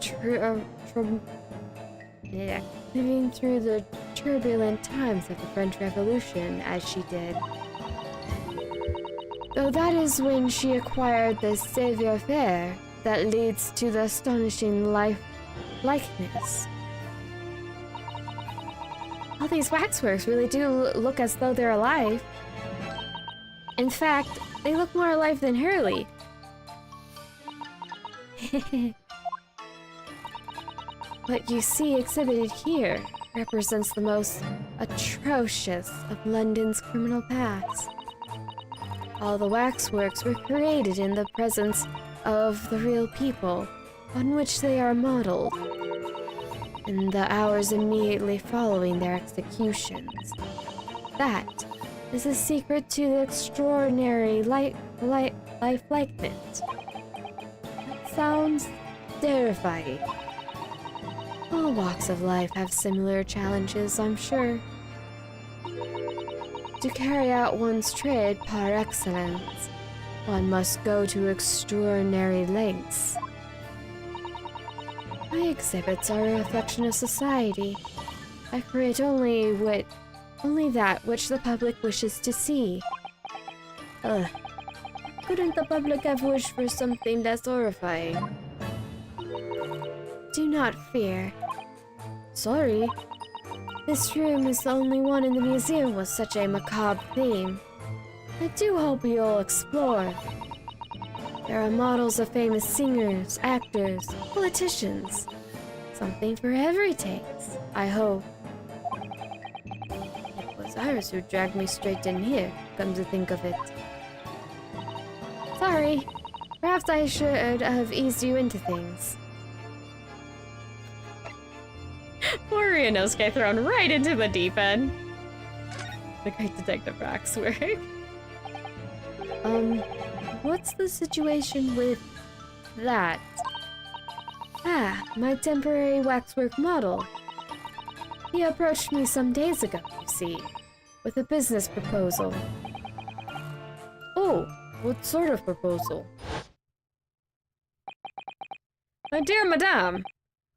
turbulent times of the French Revolution, as she did. Though that is when she acquired the savoir-faire that leads to the astonishing likeness. All these waxworks really do look as though they're alive. In fact, they look more alive than Hurley. What you see exhibited here represents the most atrocious of London's criminal past. All the waxworks were created in the presence of the real people on which they are modeled, in the hours immediately following their executions. That is a secret to the extraordinary life-likeness. That sounds terrifying. All walks of life have similar challenges, I'm sure. To carry out one's trade par excellence, one must go to extraordinary lengths. My exhibits are a reflection of society. I create only that which the public wishes to see. Couldn't the public have wished for something less horrifying? Do not fear. Sorry. This room is the only one in the museum with such a macabre theme. I do hope you'll explore. There are models of famous singers, actors, politicians. Something for every taste, I hope. It was Iris who dragged me straight in here, come to think of it. Sorry. Perhaps I should have eased you into things. Poor Ryunosuke thrown right into the deep end. The Great Detective Waxwork. What's the situation with that? Ah, my temporary waxwork model. He approached me some days ago, you see, with a business proposal. Oh, what sort of proposal? My dear madame,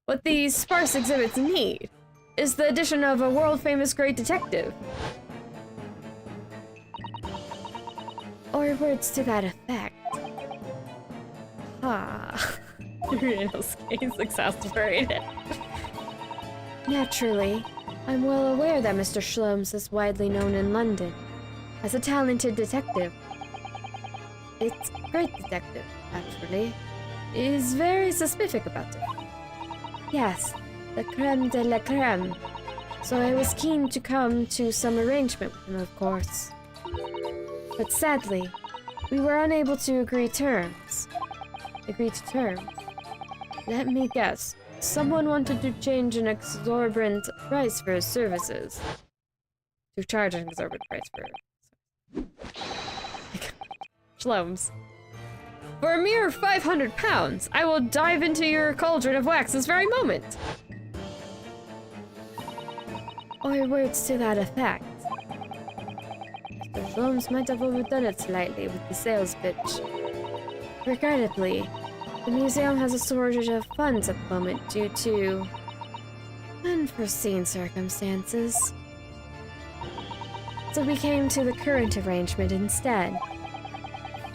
what these sparse exhibits need is the addition of a world-famous great detective. Or words to that effect. Ah. Ryunosuke is exasperated. Naturally, I'm well aware that Mr. Shlums is widely known in London as a talented detective. It's great detective, actually. Is very specific about it. Yes, the creme de la creme. So I was keen to come to some arrangement with him, of course. But sadly, we were unable to agree to terms. Let me guess. Someone wanted to charge an exorbitant price for his services. Shlums. For a mere 500 pounds, I will dive into your cauldron of wax this very moment. Or words to that effect. Mr. Shlums might have overdone it slightly with the sales pitch. Regrettably, the museum has a shortage of funds at the moment due to unforeseen circumstances. So we came to the current arrangement instead.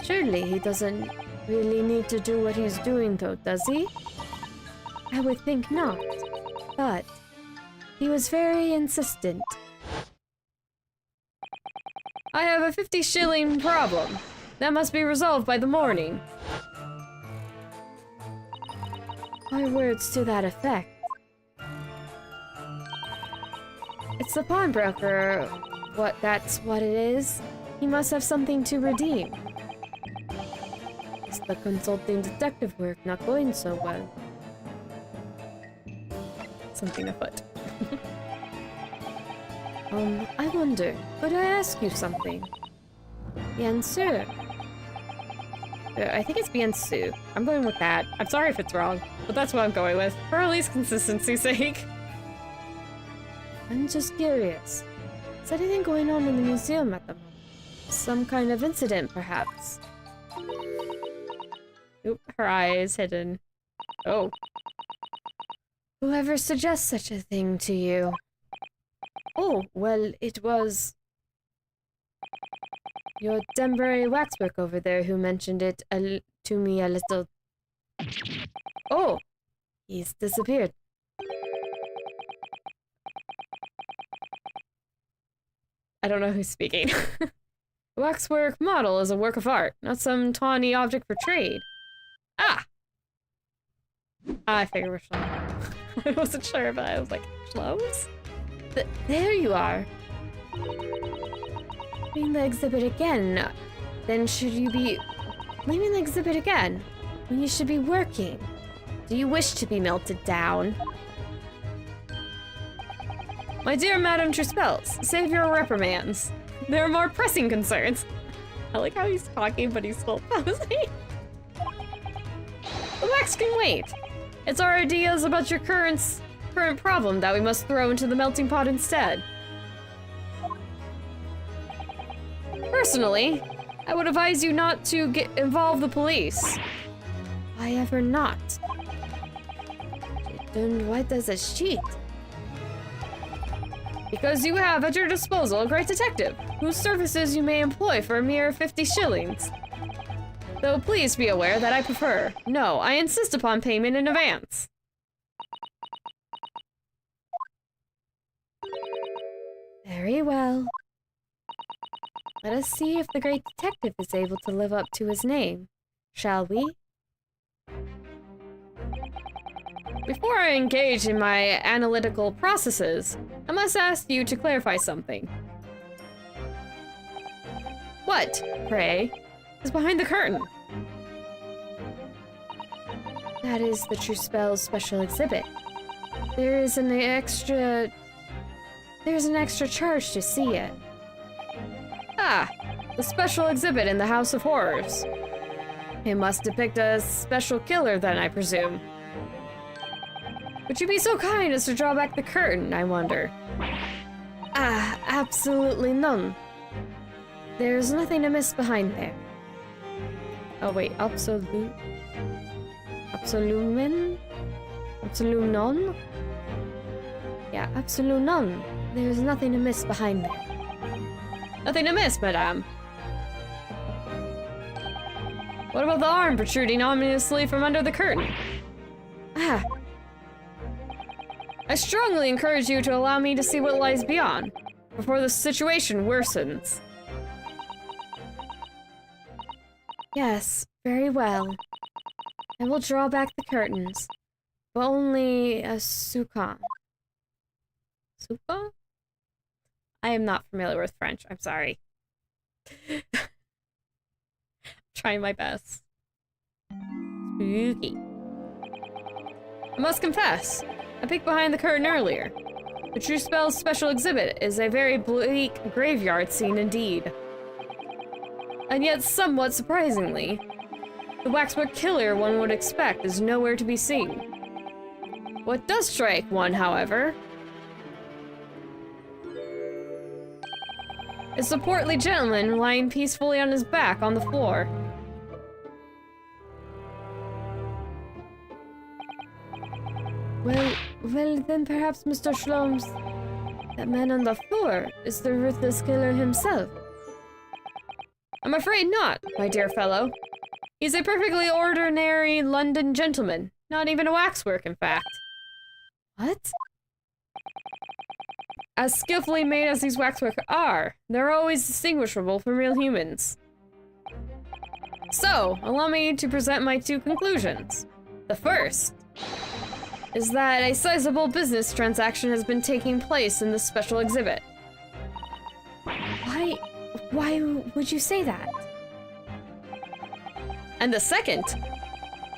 Surely he doesn't really need to do what he's doing though, does he? I would think not, but he was very insistent. I have a 50 shilling problem. That must be resolved by the morning. Or words to that effect. It's the pawnbroker. That's what it is. He must have something to redeem. Is the consulting detective work not going so well? Something afoot. I wonder, could I ask you something? Bien sûr. I think it's bien sûr. I'm going with that. I'm sorry if it's wrong, but that's what I'm going with, for at least consistency's sake. I'm just curious. Is anything going on in the museum at the moment? Some kind of incident, perhaps? Oop, her eye is hidden. Oh. Whoever suggests such a thing to you? Oh, well, it was your temporary waxwork over there who mentioned it to me a little... Oh, he's disappeared. I don't know who's speaking. The waxwork model is a work of art, not some tawny object for trade. Ah! I figured we're Shlums. I wasn't sure, but I was like, Shlums? There you are. Leaving the exhibit again. Then should you be... leaving the exhibit again? When you should be working. Do you wish to be melted down? My dear Madame Truspels, save your reprimands. There are more pressing concerns. I like how he's talking, but he's still posing. The wax can wait. It's our ideas about your current problem that we must throw into the melting pot instead. Personally, I would advise you not to involve the police. Why ever not? Then why does it cheat? Because you have at your disposal a great detective, whose services you may employ for a mere 50 shillings. Though please be aware that I prefer, no, I insist upon payment in advance. Very well. Let us see if the great detective is able to live up to his name, shall we? Before I engage in my analytical processes, I must ask you to clarify something. What, pray, is behind the curtain? That is the Truspels special exhibit. There's an extra charge to see it. Ah, the special exhibit in the House of Horrors. It must depict a special killer then, I presume. Would you be so kind as to draw back the curtain, I wonder? Ah, absolutely none. There's nothing amiss behind there. Oh wait, Absolute none? Yeah, absolute none. There's nothing amiss behind there. nothing amiss, madame. What about the arm protruding ominously from under the curtain? Ah, I strongly encourage you to allow me to see what lies beyond, before the situation worsens. yes, very well. I will draw back the curtains, but only a sukan. Supa? I am not familiar with French, I'm sorry. Trying my best. Spooky. I must confess, I peeked behind the curtain earlier. The True Spell's special exhibit is a very bleak graveyard scene indeed. And yet, somewhat surprisingly, the waxwork killer one would expect is nowhere to be seen. What does strike one, however, is a portly gentleman lying peacefully on his back on the floor. Well, then perhaps Mr. Shlom's... that man on the floor is the ruthless killer himself. I'm afraid not, my dear fellow. He's a perfectly ordinary London gentleman. Not even a waxwork, in fact. What? As skillfully made as these waxwork are, they're always distinguishable from real humans. So, allow me to present my two conclusions. The first is that a sizable business transaction has been taking place in this special exhibit. Why would you say that? And the second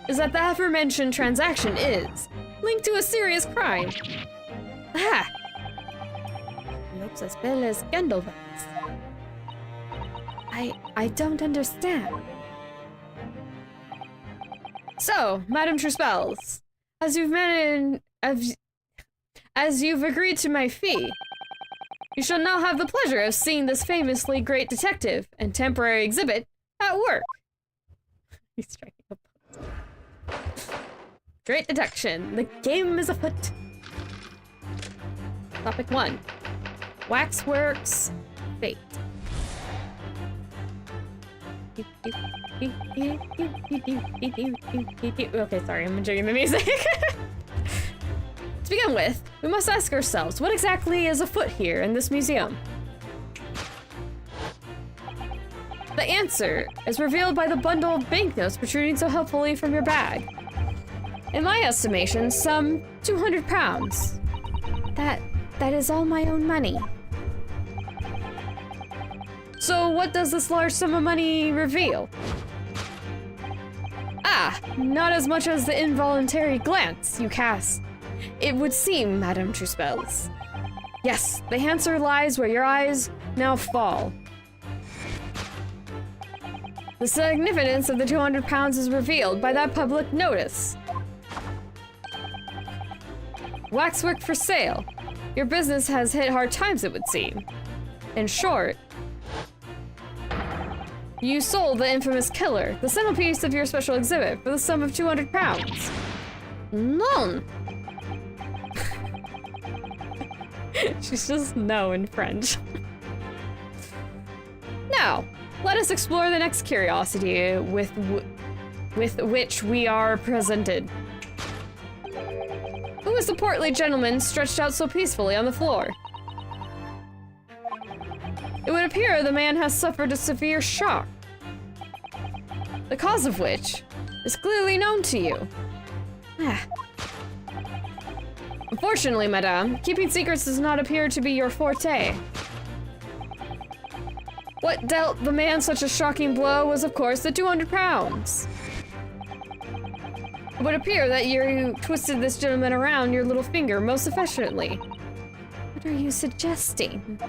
is that the aforementioned transaction is linked to a serious crime. Ah! Looks as well as Gandalf. I don't understand. So, Madame Truspels, as you've agreed to my fee, you shall now have the pleasure of seeing this famously great detective and temporary exhibit at work. He's striking a pose. Great detection. The game is afoot. Topic 1. Waxworks fate. Okay, sorry, I'm enjoying the music. To begin with, we must ask ourselves, what exactly is afoot here in this museum? The answer is revealed by the bundle of banknotes protruding so helpfully from your bag. In my estimation, some 200 pounds. That is all my own money. So what does this large sum of money reveal? Ah, not as much as the involuntary glance you cast. It would seem, Madame Truspels. Yes, the answer lies where your eyes now fall. The significance of the 200 pounds is revealed by that public notice. Waxwork for sale. Your business has hit hard times, it would seem. In short, you sold the infamous killer, the centerpiece of your special exhibit, for the sum of 200 pounds. None. She's just no in French. Now, let us explore the next curiosity with which we are presented. Who is the portly gentleman stretched out so peacefully on the floor? It would appear the man has suffered a severe shock, the cause of which is clearly known to you. Unfortunately, madame, keeping secrets does not appear to be your forte. What dealt the man such a shocking blow was, of course, the 200 pounds. It would appear that you twisted this gentleman around your little finger most efficiently. What are you suggesting?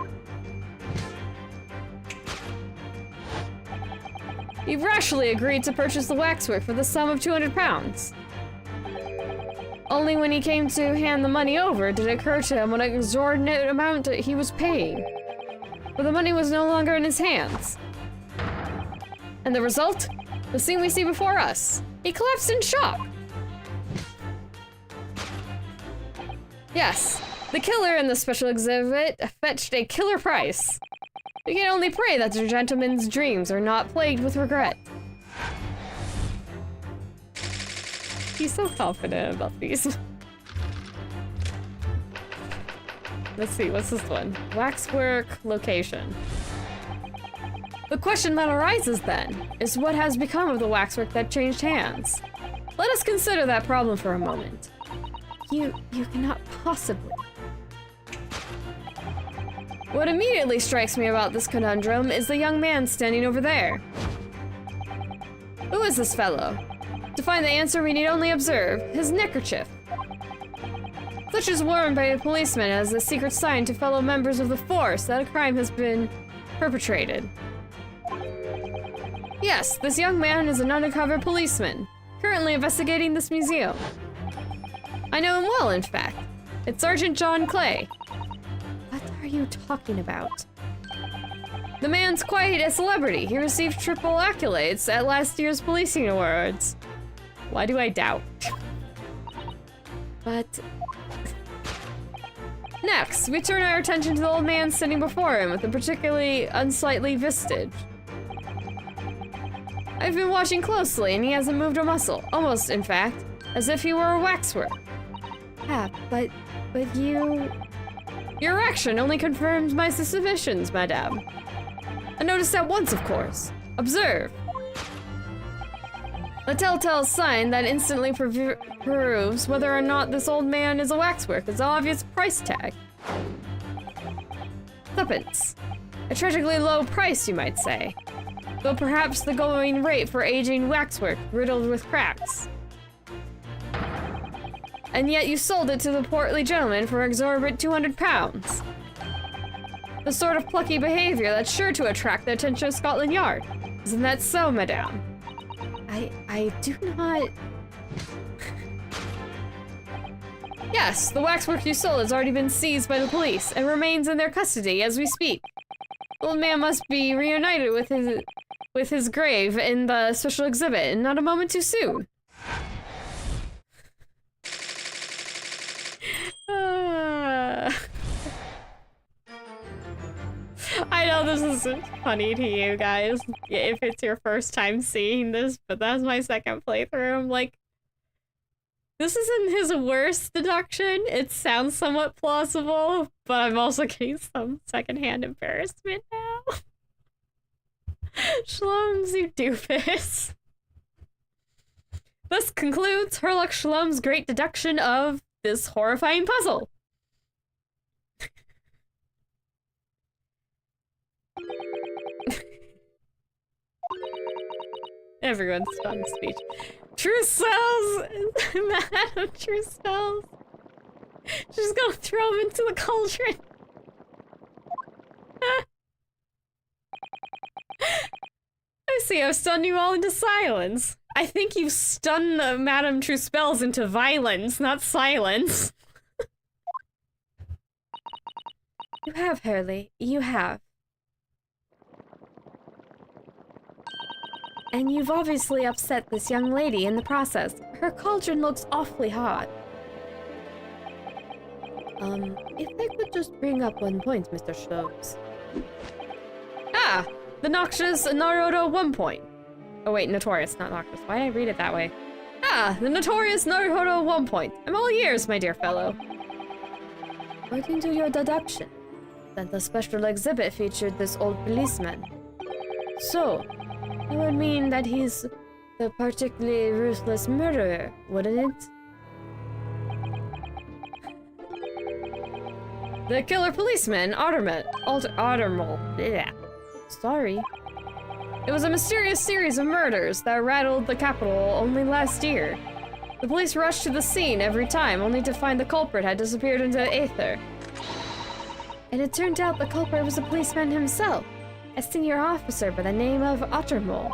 He rashly agreed to purchase the waxwork for the sum of 200 pounds. Only when he came to hand the money over did it occur to him what an exorbitant amount he was paying. But the money was no longer in his hands. And the result? The scene we see before us. He collapsed in shock. Yes, the killer in the special exhibit fetched a killer price. We can only pray that the gentleman's dreams are not plagued with regret. He's so confident about these. Let's see, what's this one? Waxwork location. The question that arises then is what has become of the waxwork that changed hands? Let us consider that problem for a moment. You cannot possibly. What immediately strikes me about this conundrum is the young man standing over there. Who is this fellow? To find the answer, we need only observe his neckerchief. Such is worn by a policeman as a secret sign to fellow members of the force that a crime has been perpetrated. Yes, this young man is an undercover policeman, currently investigating this museum. I know him well, in fact. It's Sergeant John Clay. What are you talking about? The man's quite a celebrity. He received triple accolades at last year's policing awards. Why do I doubt? But... Next, we turn our attention to the old man sitting before him with a particularly unsightly visage. I've been watching closely, and he hasn't moved a muscle. Almost, in fact, as if he were a waxwork. Yeah, but you... Your action only confirms my suspicions, madame. I noticed at once, of course. Observe. The telltale sign that instantly proves whether or not this old man is a waxwork is an obvious price tag. Tuppence. A tragically low price, you might say. Though perhaps the going rate for aging waxwork riddled with cracks. And yet you sold it to the portly gentleman for exorbitant 200 pounds. The sort of plucky behavior that's sure to attract the attention of Scotland Yard. Isn't that so, madame? I do not... Yes, the waxwork you sold has already been seized by the police and remains in their custody as we speak. The old man must be reunited with his grave in the special exhibit, and not a moment too soon. I know this is funny to you guys if it's your first time seeing this, but that's my second playthrough. I'm like, this isn't his worst deduction. It sounds somewhat plausible, but I'm also getting some secondhand embarrassment now. Shlums, you doofus. This concludes Herlock Shlum's great deduction of this horrifying puzzle. Everyone's fun speech. True cells! Madam True cells! She's gonna throw him into the cauldron! I see, I've stunned you all into silence. I think you've stunned the Madame True Spells into violence, not silence. You have, Hurley. You have. And you've obviously upset this young lady in the process. Her cauldron looks awfully hot. If I could just bring up one point, Mr. Schlobes. Ah! The noxious Naruto 1 point. Oh wait, notorious, not noxious. Why did I read it that way? Ah! The notorious Naruto 1 point. I'm all ears, my dear fellow. According to your deduction, that the special exhibit featured this old policeman. So, it would mean that he's the particularly ruthless murderer, wouldn't it? The killer policeman, Ottermole. Yeah. Sorry. It was a mysterious series of murders that rattled the capital only last year. The police rushed to the scene every time, only to find the culprit had disappeared into the aether. And it turned out the culprit was a policeman himself, a senior officer by the name of Ottermole.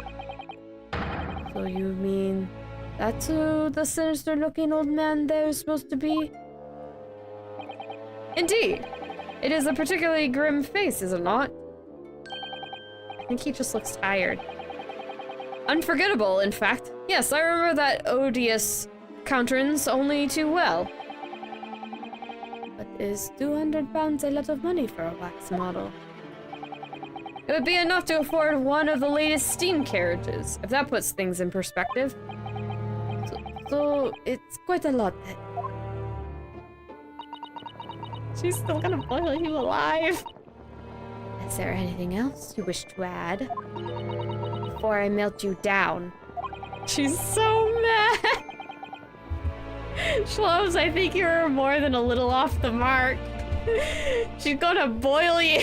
So you mean that's who the sinister-looking old man there is supposed to be? Indeed. It is a particularly grim face, is it not? I think he just looks tired. Unforgettable, in fact. Yes, I remember that odious countenance only too well. But is 200 pounds a lot of money for a wax model? It would be enough to afford one of the latest steam carriages, if that puts things in perspective. So it's quite a lot then. She's still gonna boil you alive. Is there anything else you wish to add? Before I melt you down. She's so mad. Shlomes, I think you're more than a little off the mark. She's gonna boil you.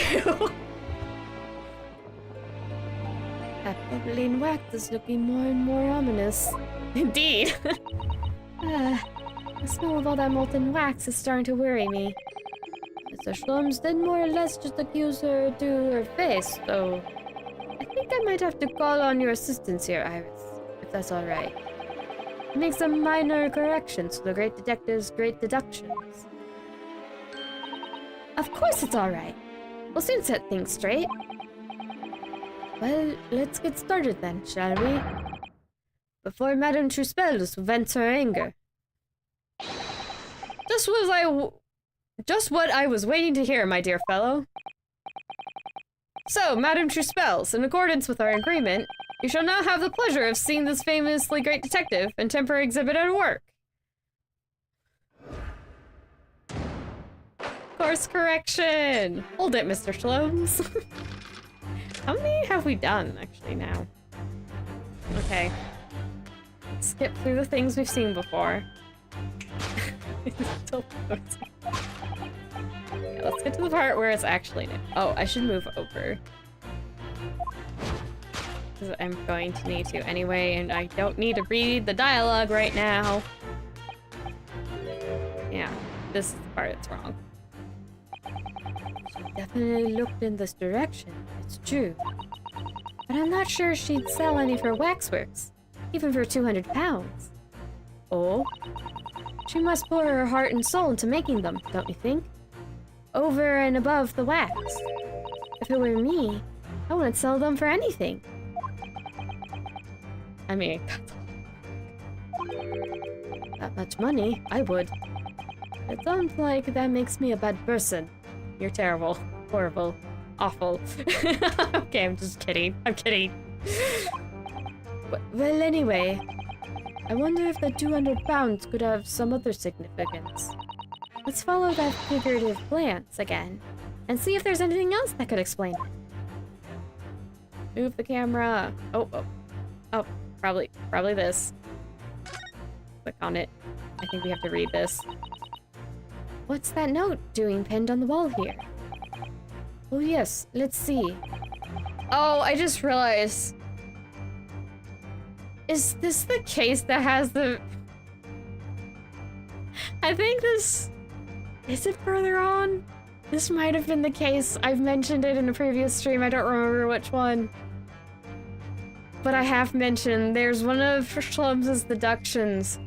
That bubbling wax is looking more and more ominous. Indeed. The smell of all that molten wax is starting to worry me. Mr. Shlomes did more or less just accuse her to her face, so I think I might have to call on your assistance here, Iris, if that's alright. Make some minor corrections to the great detective's great deductions. Of course it's alright. We'll soon set things straight. Well, let's get started then, shall we? Before Madame Truspels vents her anger. Just what I was waiting to hear, my dear fellow. So, Madame Truspels, in accordance with our agreement, you shall now have the pleasure of seeing this famously great detective and temporary exhibit at work. Course correction! Hold it, Mr. Shlomes. How many have we done, actually, now? Okay. Let's skip through the things we've seen before. Still floating. Okay, let's get to the part where it's actually new. Oh, I should move over. Because I'm going to need to anyway, and I don't need to read the dialogue right now. Yeah, this is the part that's wrong. She definitely looked in this direction, it's true. But I'm not sure she'd sell any of her waxworks, even for 200 pounds. Oh? She must pour her heart and soul into making them, don't you think? Over and above the wax. If it were me, I wouldn't sell them for anything. I mean, That much money, I would. It sounds like that makes me a bad person. you're terrible, horrible, awful. Okay, I'm just kidding. I'm kidding. Well, anyway, I wonder if the 200 pounds could have some other significance. Let's follow that figurative glance again, and see if there's anything else that could explain it. Move the camera. Oh, probably this. Click on it. I think we have to read this. What's that note doing pinned on the wall here? Oh yes, let's see. Oh, I just realized. Is this the case that has the... I think this... Is it further on? This might have been the case. I've mentioned it in a previous stream. I don't remember which one. But I have mentioned there's one of Shlomes' deductions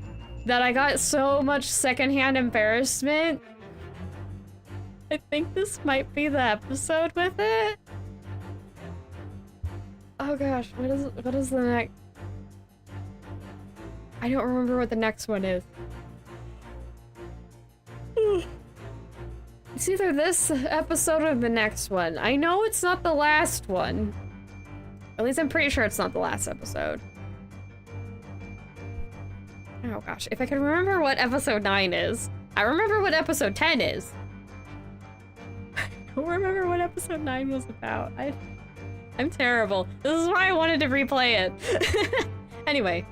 that I got so much secondhand embarrassment. I think this might be the episode with it. Oh gosh, what is the next? I don't remember what the next one is. It's either this episode or the next one. I know it's not the last one. At least I'm pretty sure it's not the last episode. Oh gosh, if I could remember what episode 9 is. I remember what episode 10 is. I don't remember what episode 9 was about. I'm terrible. This is why I wanted to replay it. Anyway.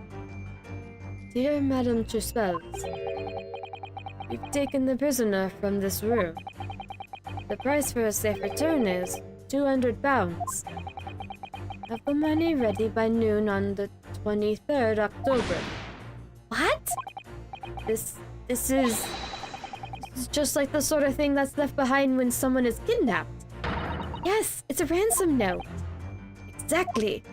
Dear Madame Truspels, we've taken the prisoner from this room. The price for a safe return is 200 pounds. Have the money ready by noon on the 23rd October. What? This is just like the sort of thing that's left behind when someone is kidnapped. Yes, it's a ransom note. Exactly.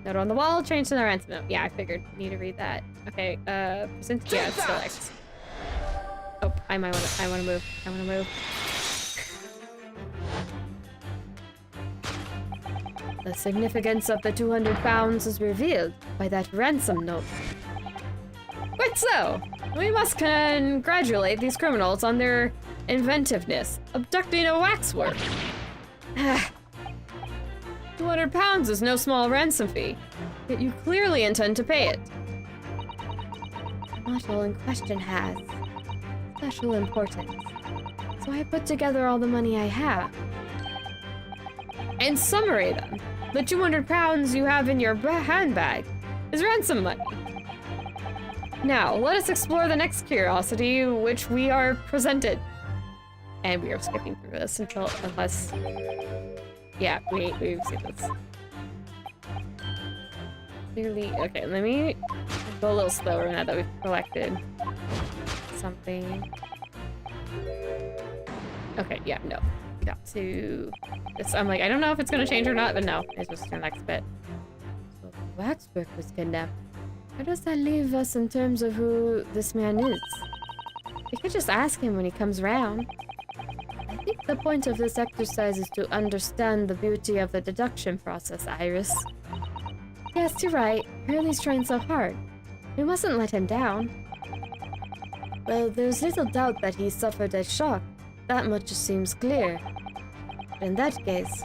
Note on the wall, change to the ransom note. Yeah, I figured. Need to read that. Okay, percent, yeah, it's still X. Oh, I wanna move. The significance of the 200 pounds is revealed by that ransom note. Quite so! We must congratulate these criminals on their inventiveness, abducting a waxwork. 200 pounds is no small ransom fee, yet you clearly intend to pay it. The model in question has special importance, so I put together all the money I have. In summary then, the 200 pounds you have in your handbag is ransom money. Now, let us explore the next curiosity which we are presented. And we are skipping through this unless... Yeah, we've seen this. Clearly, okay, let me go a little slower now that we've collected something. Okay, yeah, no. Got to this. I'm like, I don't know if it's gonna change or not, but no, it's just the next bit. So the waxwork was kidnapped. How does that leave us in terms of who this man is? We could just ask him when he comes round. I think the point of this exercise is to understand the beauty of the deduction process, Iris. Yes, you're right. Hurley's trying so hard. We mustn't let him down. Well, there's little doubt that he suffered a shock. That much seems clear. But in that case,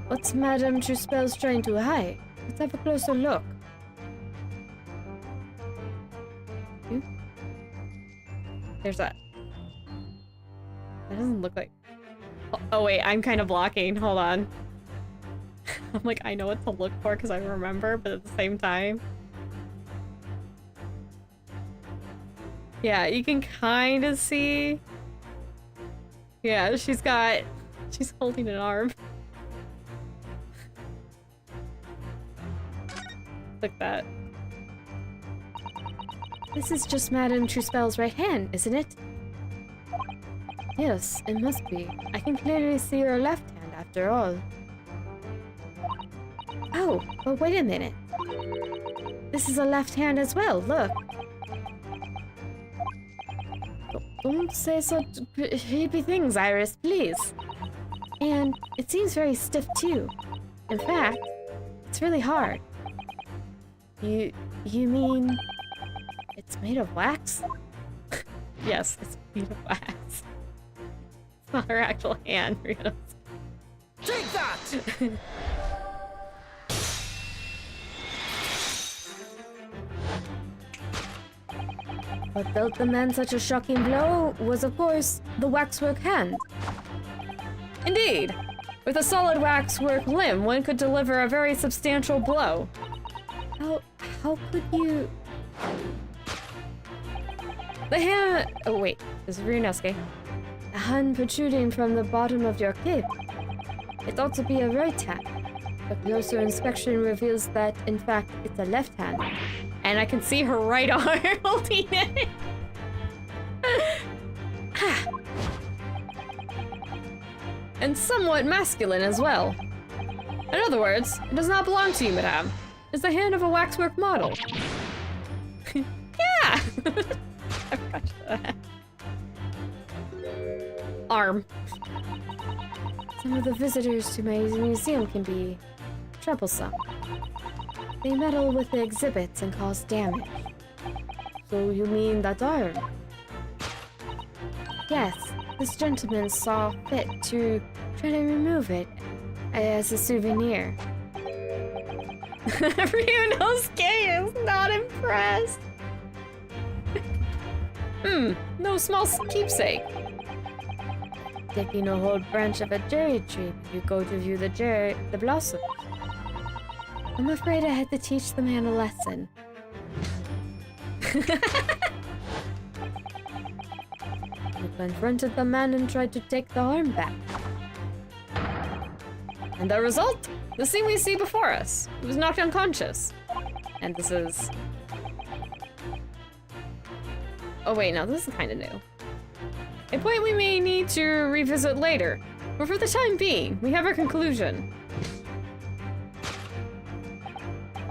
what's Madame Truspel's trying to hide? Let's have a closer look. There's that. That doesn't look like... Oh wait, I'm kind of blocking. Hold on. I'm like, I know what to look for because I remember, but at the same time... Yeah, you can kind of see... Yeah, she's holding an arm. Like that. This is just Madame Truspel's right hand, isn't it? Yes, it must be. I can clearly see her left hand after all. Oh, but wait a minute. This is a left hand as well, look. Don't say such creepy things, Iris, please. And it seems very stiff too. In fact, it's really hard. You mean it's made of wax? Yes, it's made of wax. It's not her actual hand, Ryunosuke. Take that! What dealt the man such a shocking blow was, of course, the waxwork hand. Indeed! With a solid waxwork limb, one could deliver a very substantial blow. How could you... The hand... Oh wait, this is Ryunosuke. A hand protruding from the bottom of your cape. It ought to be a right hand. But closer inspection reveals that, in fact, it's a left hand. And I can see her right arm holding it. And somewhat masculine as well. In other words, it does not belong to you, madame. It's the hand of a waxwork model. Yeah! I forgot that. Arm. Some of the visitors to my museum can be troublesome. They meddle with the exhibits and cause damage. So you mean that arm? Yes, this gentleman saw fit to try to remove it as a souvenir. Ryunosuke is not impressed. No small keepsake. Taking a whole branch of a cherry tree, you go to view the blossoms. I'm afraid I had to teach the man a lesson. You confronted the man and tried to take the arm back. And the result? The scene we see before us. He was knocked unconscious. And this is... Oh wait, no, this is kind of new. A point we may need to revisit later. But for the time being, we have our conclusion.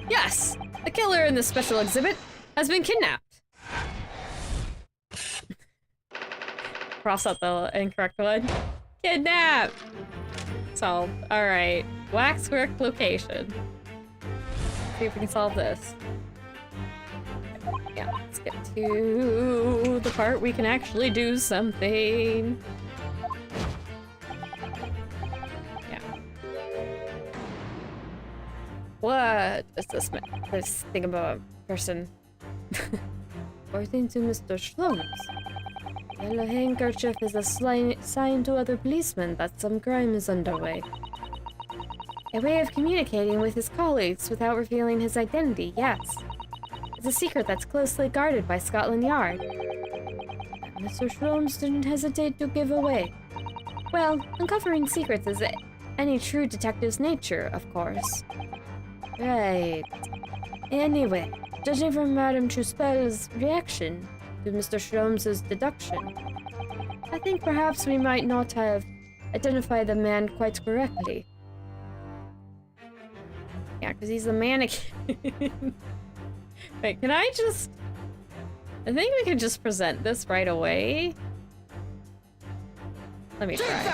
Yes! The killer in this special exhibit has been kidnapped. Cross out the incorrect one. Kidnap! Solved. Alright. Waxwork location. See if we can solve this. Yeah, let's get to the part we can actually do something. Yeah. What does this mean? This thing about a person? According to Mr. Shlums, the yellow handkerchief is a sign to other policemen that some crime is underway. A way of communicating with his colleagues without revealing his identity, yes. It's a secret that's closely guarded by Scotland Yard. Mr. Shlums didn't hesitate to give away. Well, uncovering secrets is any true detective's nature, of course. Right. Anyway, judging from Madame Truspel's reaction to Mr. Shlom's deduction, I think perhaps we might not have identified the man quite correctly. Yeah, because he's a mannequin. Wait, can I just... I think we can just present this right away. Let me try.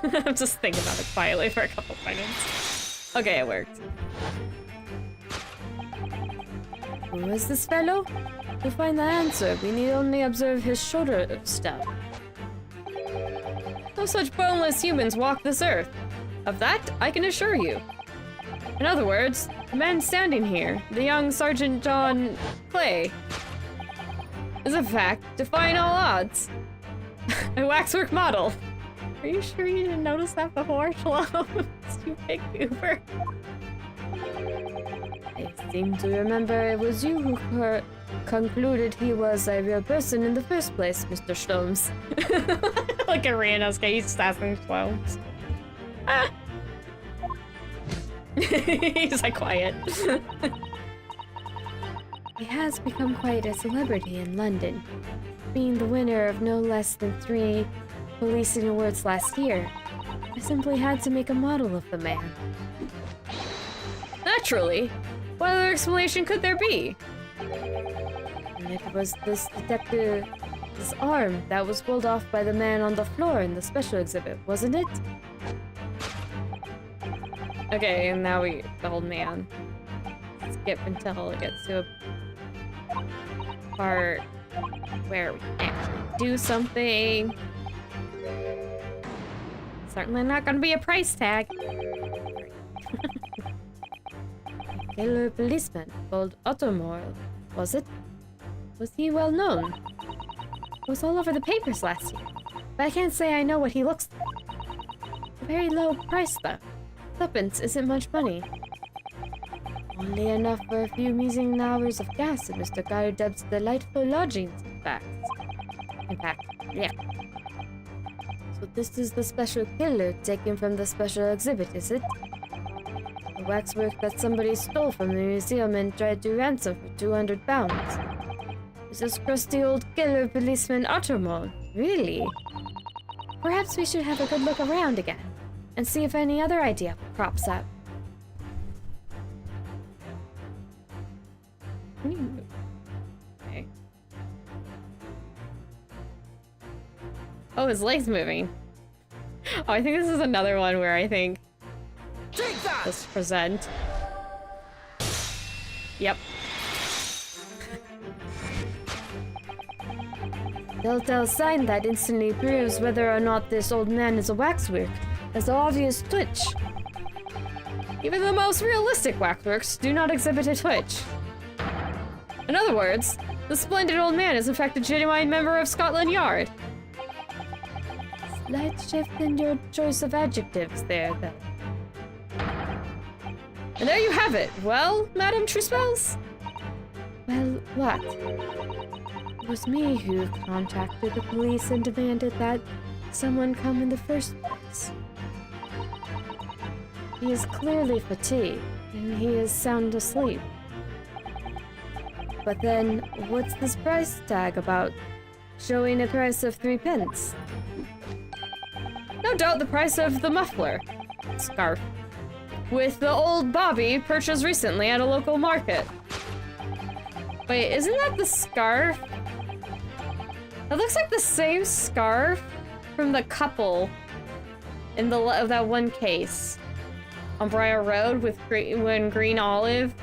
I'm just thinking about it quietly for a couple seconds. Okay, it worked. Who is this fellow? To find the answer, we need only observe his shoulder step. No such boneless humans walk this earth. Of that, I can assure you. In other words, the man standing here, the young Sergeant John Clay, is in fact defying all odds. A waxwork model. Are you sure you didn't notice that before, Shalom? You big goober. I seem to remember it was you who concluded he was a real person in the first place, Mr. Shloms. Like a Ryunosuke, he's just asking Shloms. Ah. He's like quiet. He has become quite a celebrity in London, being the winner of no less than 3 policing awards last year. I simply had to make a model of the man. Naturally. What other explanation could there be? And it was this detective's arm that was pulled off by the man on the floor in the special exhibit, wasn't it? Okay, and now the old man. Skip until it gets to a part where we can actually do something. Certainly not gonna be a price tag. Killer policeman called Ottermore, was it? Was he well known? It was all over the papers last year, but I can't say I know what he looks like. A very low price, though. Tuppence isn't much money. Only enough for a few amusing hours of gas at Mr. Gardeb's delightful lodgings, in fact. Yeah. So this is the special killer taken from the special exhibit, is it? The waxwork that somebody stole from the museum and tried to ransom for 200 pounds. Is this crusty old killer policeman Ottermore? Really? Perhaps we should have a good look around again, and see if any other idea crops up. Okay. Oh, his leg's moving. Oh, I think this is another one where I think just present. Yep. Telltale sign that instantly proves whether or not this old man is a waxwork. Has an obvious twitch. Even the most realistic waxworks do not exhibit a twitch. In other words, the splendid old man is in fact a genuine member of Scotland Yard. Slight shift in your choice of adjectives there, then. And there you have it. Well, Madame Truspels? Well, what? It was me who contacted the police and demanded that someone come in the first place. He is clearly fatigued, and he is sound asleep. But then, what's this price tag about? Showing a price of 3 pence? No doubt the price of the muffler. Scarf. with the old Bobby purchased recently at a local market. Wait, isn't that the scarf? That looks like the same scarf from the couple in that one case on Briar Road with green olive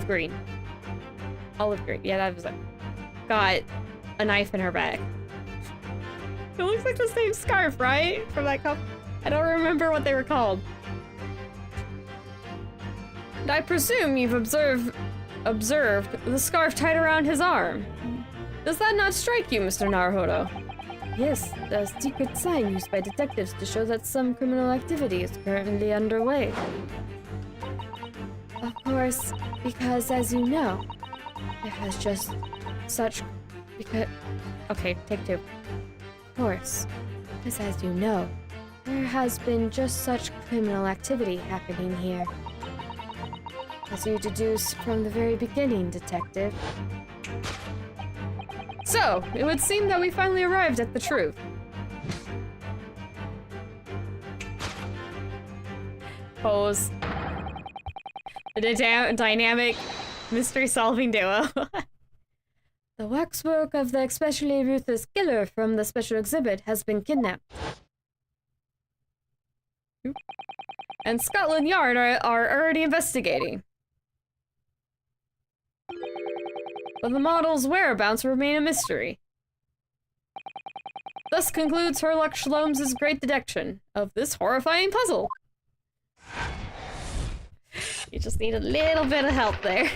green. Yeah, that was it. Got a knife in her bag. It looks like the same scarf, right? From that couple. I don't remember what they were called. And I presume you've observed the scarf tied around his arm. Does that not strike you, Mr. Naruhodo? Yes, a secret sign used by detectives to show that some criminal activity is currently underway. Of course, because as you know, there has just such... Okay, take two. Of course, because as you know, there has been just such criminal activity happening here. As you deduced from the very beginning, Detective. So, it would seem that we finally arrived at the truth. Pose. The dynamic mystery-solving duo. The waxwork of the especially ruthless killer from the special exhibit has been kidnapped. And Scotland Yard are already investigating. But the model's whereabouts remain a mystery. Thus concludes Herlock Sholmes' great detection of this horrifying puzzle. You just need a little bit of help there.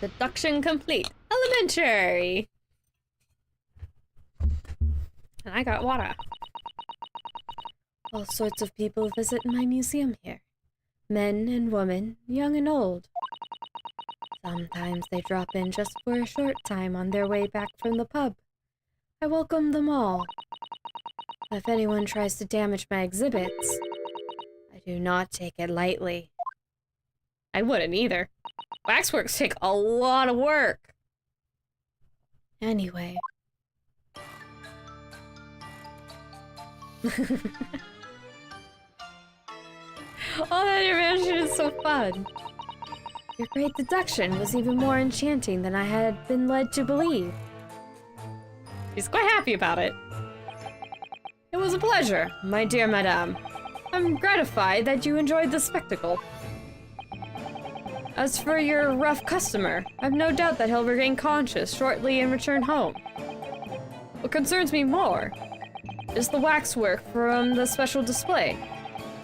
Deduction complete. Elementary. And I got water. All sorts of people visit my museum here. Men and women, young and old. Sometimes they drop in just for a short time on their way back from the pub. I welcome them all. If anyone tries to damage my exhibits, I do not take it lightly. I wouldn't either. Waxworks take a lot of work. Anyway. Oh, that animation is so fun. Your great deduction was even more enchanting than I had been led to believe. He's quite happy about it. It was a pleasure, my dear madame. I'm gratified that you enjoyed the spectacle. As for your rough customer, I've no doubt that he'll regain conscious shortly and return home. What concerns me more is the waxwork from the special display.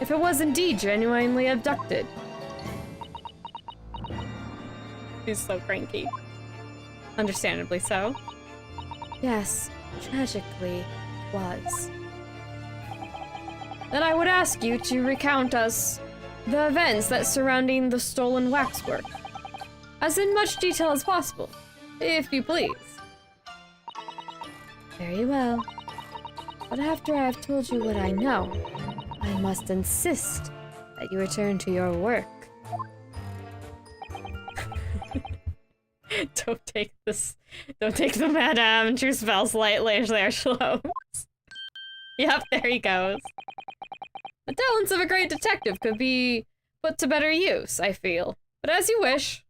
If it was indeed genuinely abducted. He's so cranky. Understandably so. Yes, tragically, it was. Then I would ask you to recount us the events that surrounding the stolen waxwork. As in much detail as possible, if you please. Very well. But after I have told you what I know, I must insist that you return to your work. Don't take the Madame True Spells lightly there, Sholmes. Yep, there he goes. The talents of a great detective could be put to better use, I feel. But as you wish.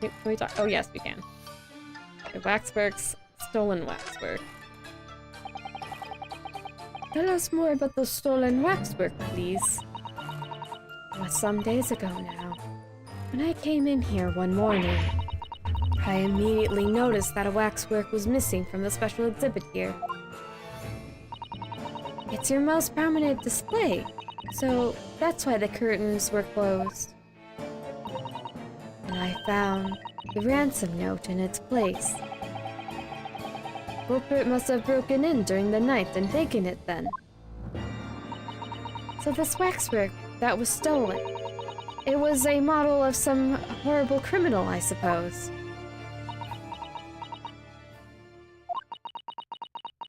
Can we talk? Oh, yes, we can. Okay, waxworks, stolen waxwork. Tell us more about the stolen waxwork, please. It was some days ago now. When I came in here one morning, I immediately noticed that a waxwork was missing from the special exhibit here. It's your most prominent display, so that's why the curtains were closed. And I found the ransom note in its place. Culprit must have broken in during the night and taken it then. So this waxwork that was stolen, it was a model of some horrible criminal, I suppose.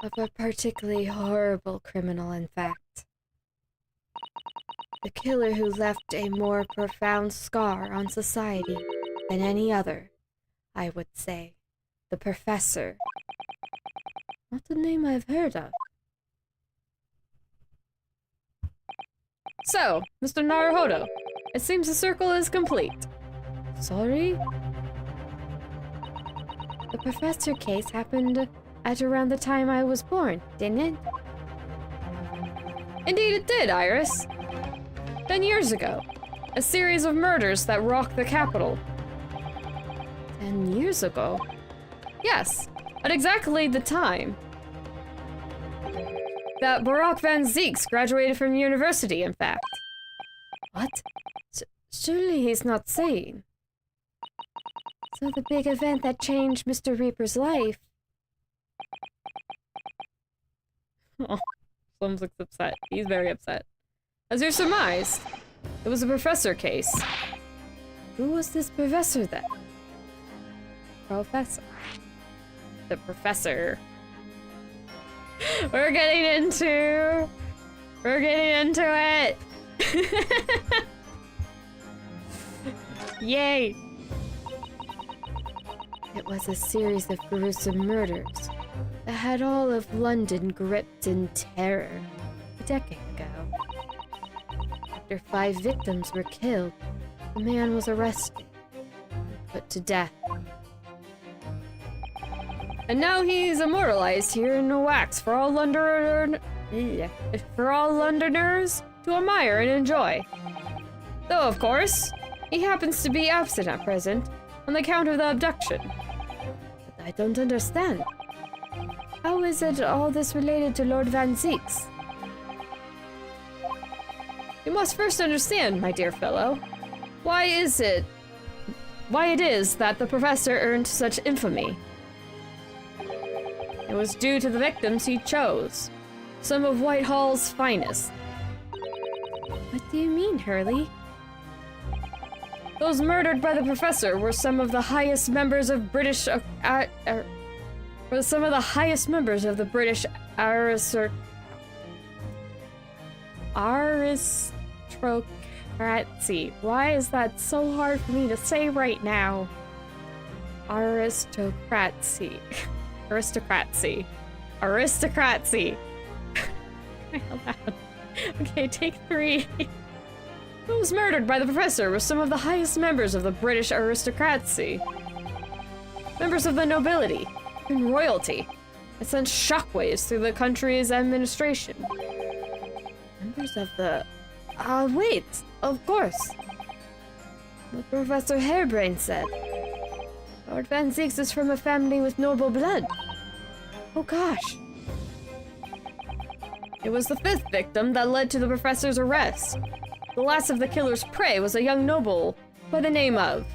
Of a particularly horrible criminal, in fact. The killer who left a more profound scar on society than any other. I would say. The Professor. Not a name I've heard of. So, Mr. Naruhodo, it seems the circle is complete. Sorry? The Professor case happened at around the time I was born, didn't it? Indeed it did, Iris. 10 years ago. A series of murders that rocked the capital. 10 years ago? Yes, at exactly the time that Barak van Zieks graduated from university, in fact. What? Surely he's not sane. So the big event that changed Mr. Reaper's life. Oh, Slums looks upset. He's very upset. As you surmised, it was a professor case. Who was this professor then? Professor. The professor. We're getting into it. Yay. It was a series of gruesome murders that had all of London gripped in terror a decade ago. After 5 victims were killed, the man was arrested, put to death. And now he's immortalized here in wax for all Londoners to admire and enjoy. Though, of course, he happens to be absent at present on account of the abduction. But I don't understand. How is it all this related to Lord Van Zieks? You must first understand, my dear fellow, why it is that the professor earned such infamy. It was due to the victims he chose, some of Whitehall's finest. What do you mean, Hurley? Those murdered by the professor were some of the highest members of British aristocracy. Why is that so hard for me to say right now? Aristocracy. Aristocracy. Aristocracy. Okay, take 3. Those murdered by the professor were some of the highest members of the British aristocracy. Members of the nobility and royalty. It sent shockwaves through the country's administration. Members of the... wait! Of course! What Professor Harebrain said. Lord Van Zieks is from a family with noble blood. Oh gosh! It was the 5th victim that led to the professor's arrest. The last of the killer's prey was a young noble by the name of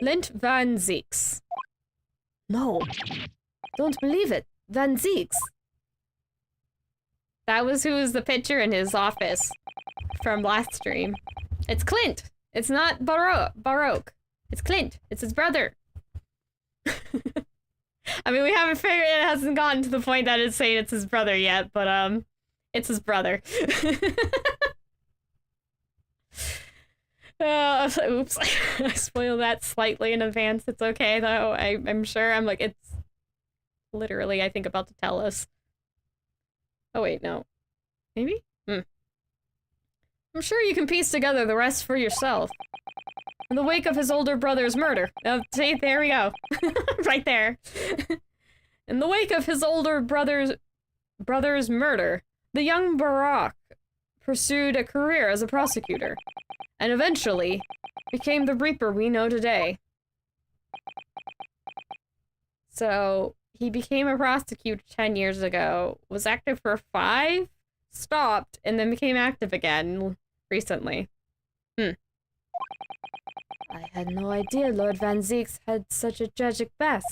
Lint Van Zieks. No. Don't believe it. Van Zieks. That was who was the picture in his office from last stream. It's Clint. It's not Baroque. It's Clint. It's his brother. I mean, we haven't figured it hasn't gotten to the point that it's saying it's his brother yet, but it's his brother. Oops. I spoiled that slightly in advance. It's okay though. I'm sure. I'm like, it's literally, I think, about to tell us. Oh wait, no. Maybe? I'm sure you can piece together the rest for yourself. In the wake of his older brother's murder. See, there we go. Right there. In the wake of his older brother's murder, the young Barak pursued a career as a prosecutor, and eventually became the Reaper we know today. So, he became a prosecutor 10 years ago, was active for 5, stopped, and then became active again recently. I had no idea Lord Van Zieks had such a tragic past.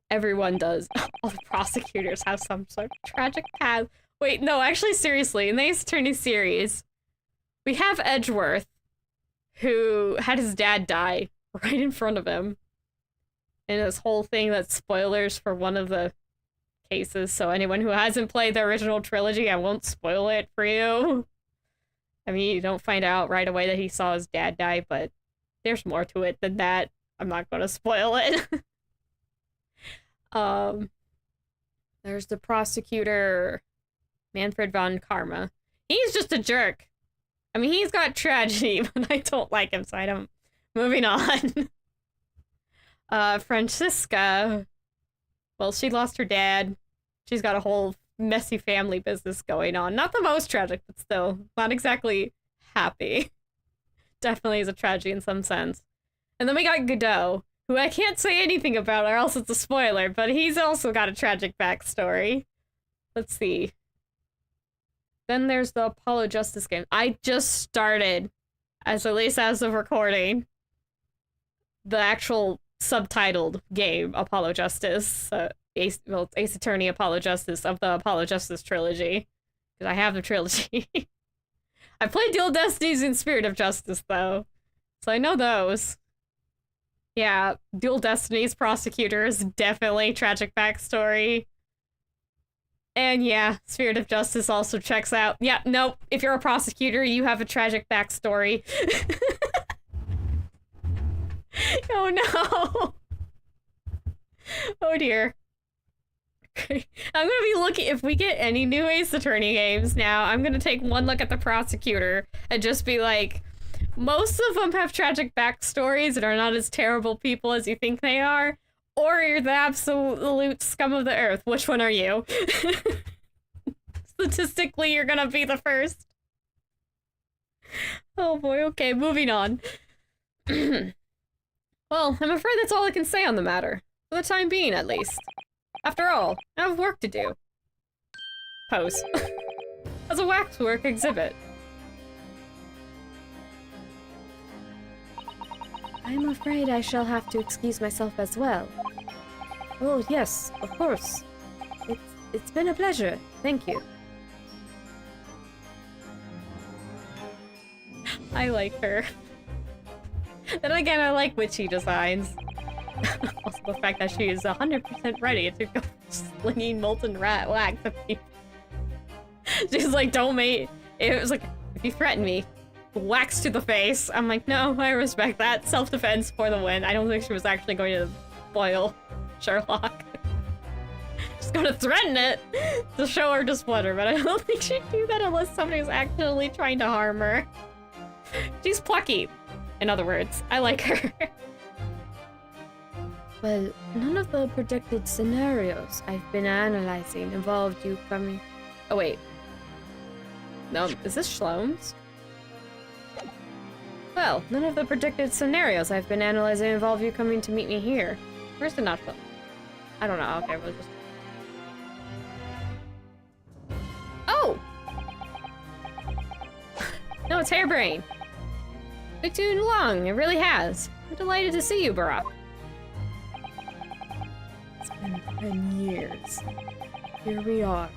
Everyone does. All the prosecutors have some sort of tragic past. Wait, no, actually, seriously, in the Ace Attorney series, we have Edgeworth, who had his dad die right in front of him. And this whole thing that's spoilers for one of the cases, so anyone who hasn't played the original trilogy, I won't spoil it for you. I mean, you don't find out right away that he saw his dad die, but There's more to it than that. I'm not gonna spoil it. There's the prosecutor, Manfred von Karma. He's just a jerk. I mean, he's got tragedy, but I don't like him, so I don't... Moving on. Francisca. Well, she lost her dad. She's got a whole messy family business going on. Not the most tragic, but still. Not exactly happy. Definitely is a tragedy in some sense. And then we got Godot, who I can't say anything about or else it's a spoiler, but he's also got a tragic backstory. Let's see. Then there's the Apollo Justice game. I just started, at least as of recording, the actual subtitled game, Apollo Justice. It's Ace Attorney Apollo Justice of the Apollo Justice trilogy. Because I have the trilogy. I played Dual Destinies and Spirit of Justice, though. So I know those. Yeah, Dual Destinies prosecutor is definitely tragic backstory. And yeah, Spirit of Justice also checks out. Yeah, nope, if you're a prosecutor, you have a tragic backstory. Oh no! Oh dear. I'm gonna be looking, if we get any new Ace Attorney games now, I'm gonna take one look at the prosecutor and just be like, most of them have tragic backstories and are not as terrible people as you think they are, or you're the absolute scum of the earth. Which one are you? Statistically, you're gonna be the first. Oh boy, okay, moving on. Well, I'm afraid that's all I can say on the matter. For the time being, at least. After all, I have work to do. Pose. As a waxwork exhibit. I'm afraid I shall have to excuse myself as well. Oh, yes, of course. It's been a pleasure. Thank you. I like her. Then again, I like witchy designs. Also the fact that she is 100% ready to go slinging molten rat wax at people. She's like, don't mate. It was like, if you threaten me, wax to the face. I'm like, no, I respect that. Self-defense for the win. I don't think she was actually going to spoil Sherlock. She's gonna threaten it to show her displeasure, but I don't think she'd do that unless somebody's actually trying to harm her. She's plucky. In other words, I like her. Well, none of the predicted scenarios I've been analyzing involved you coming... Oh, wait. No, is this Shlome's? Well, none of the predicted scenarios I've been analyzing involve you coming to meet me here. Where's the not Shlome? I don't know. Okay, we'll just... Oh! No, it's Hairbrain. Took too long. It really has. I'm delighted to see you, Barack. It's been 10 years. Here we are.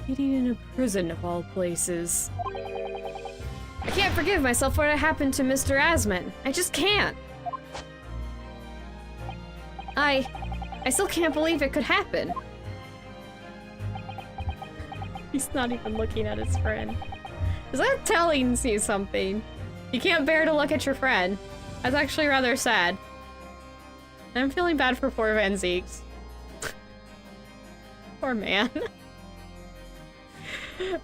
Eating in a prison of all places. I can't forgive myself for what happened to Mr. Asman. I just can't. I still can't believe it could happen. He's not even looking at his friend. Is that telling you something? You can't bear to look at your friend. That's actually rather sad. I'm feeling bad for poor Van Zieks. Poor man.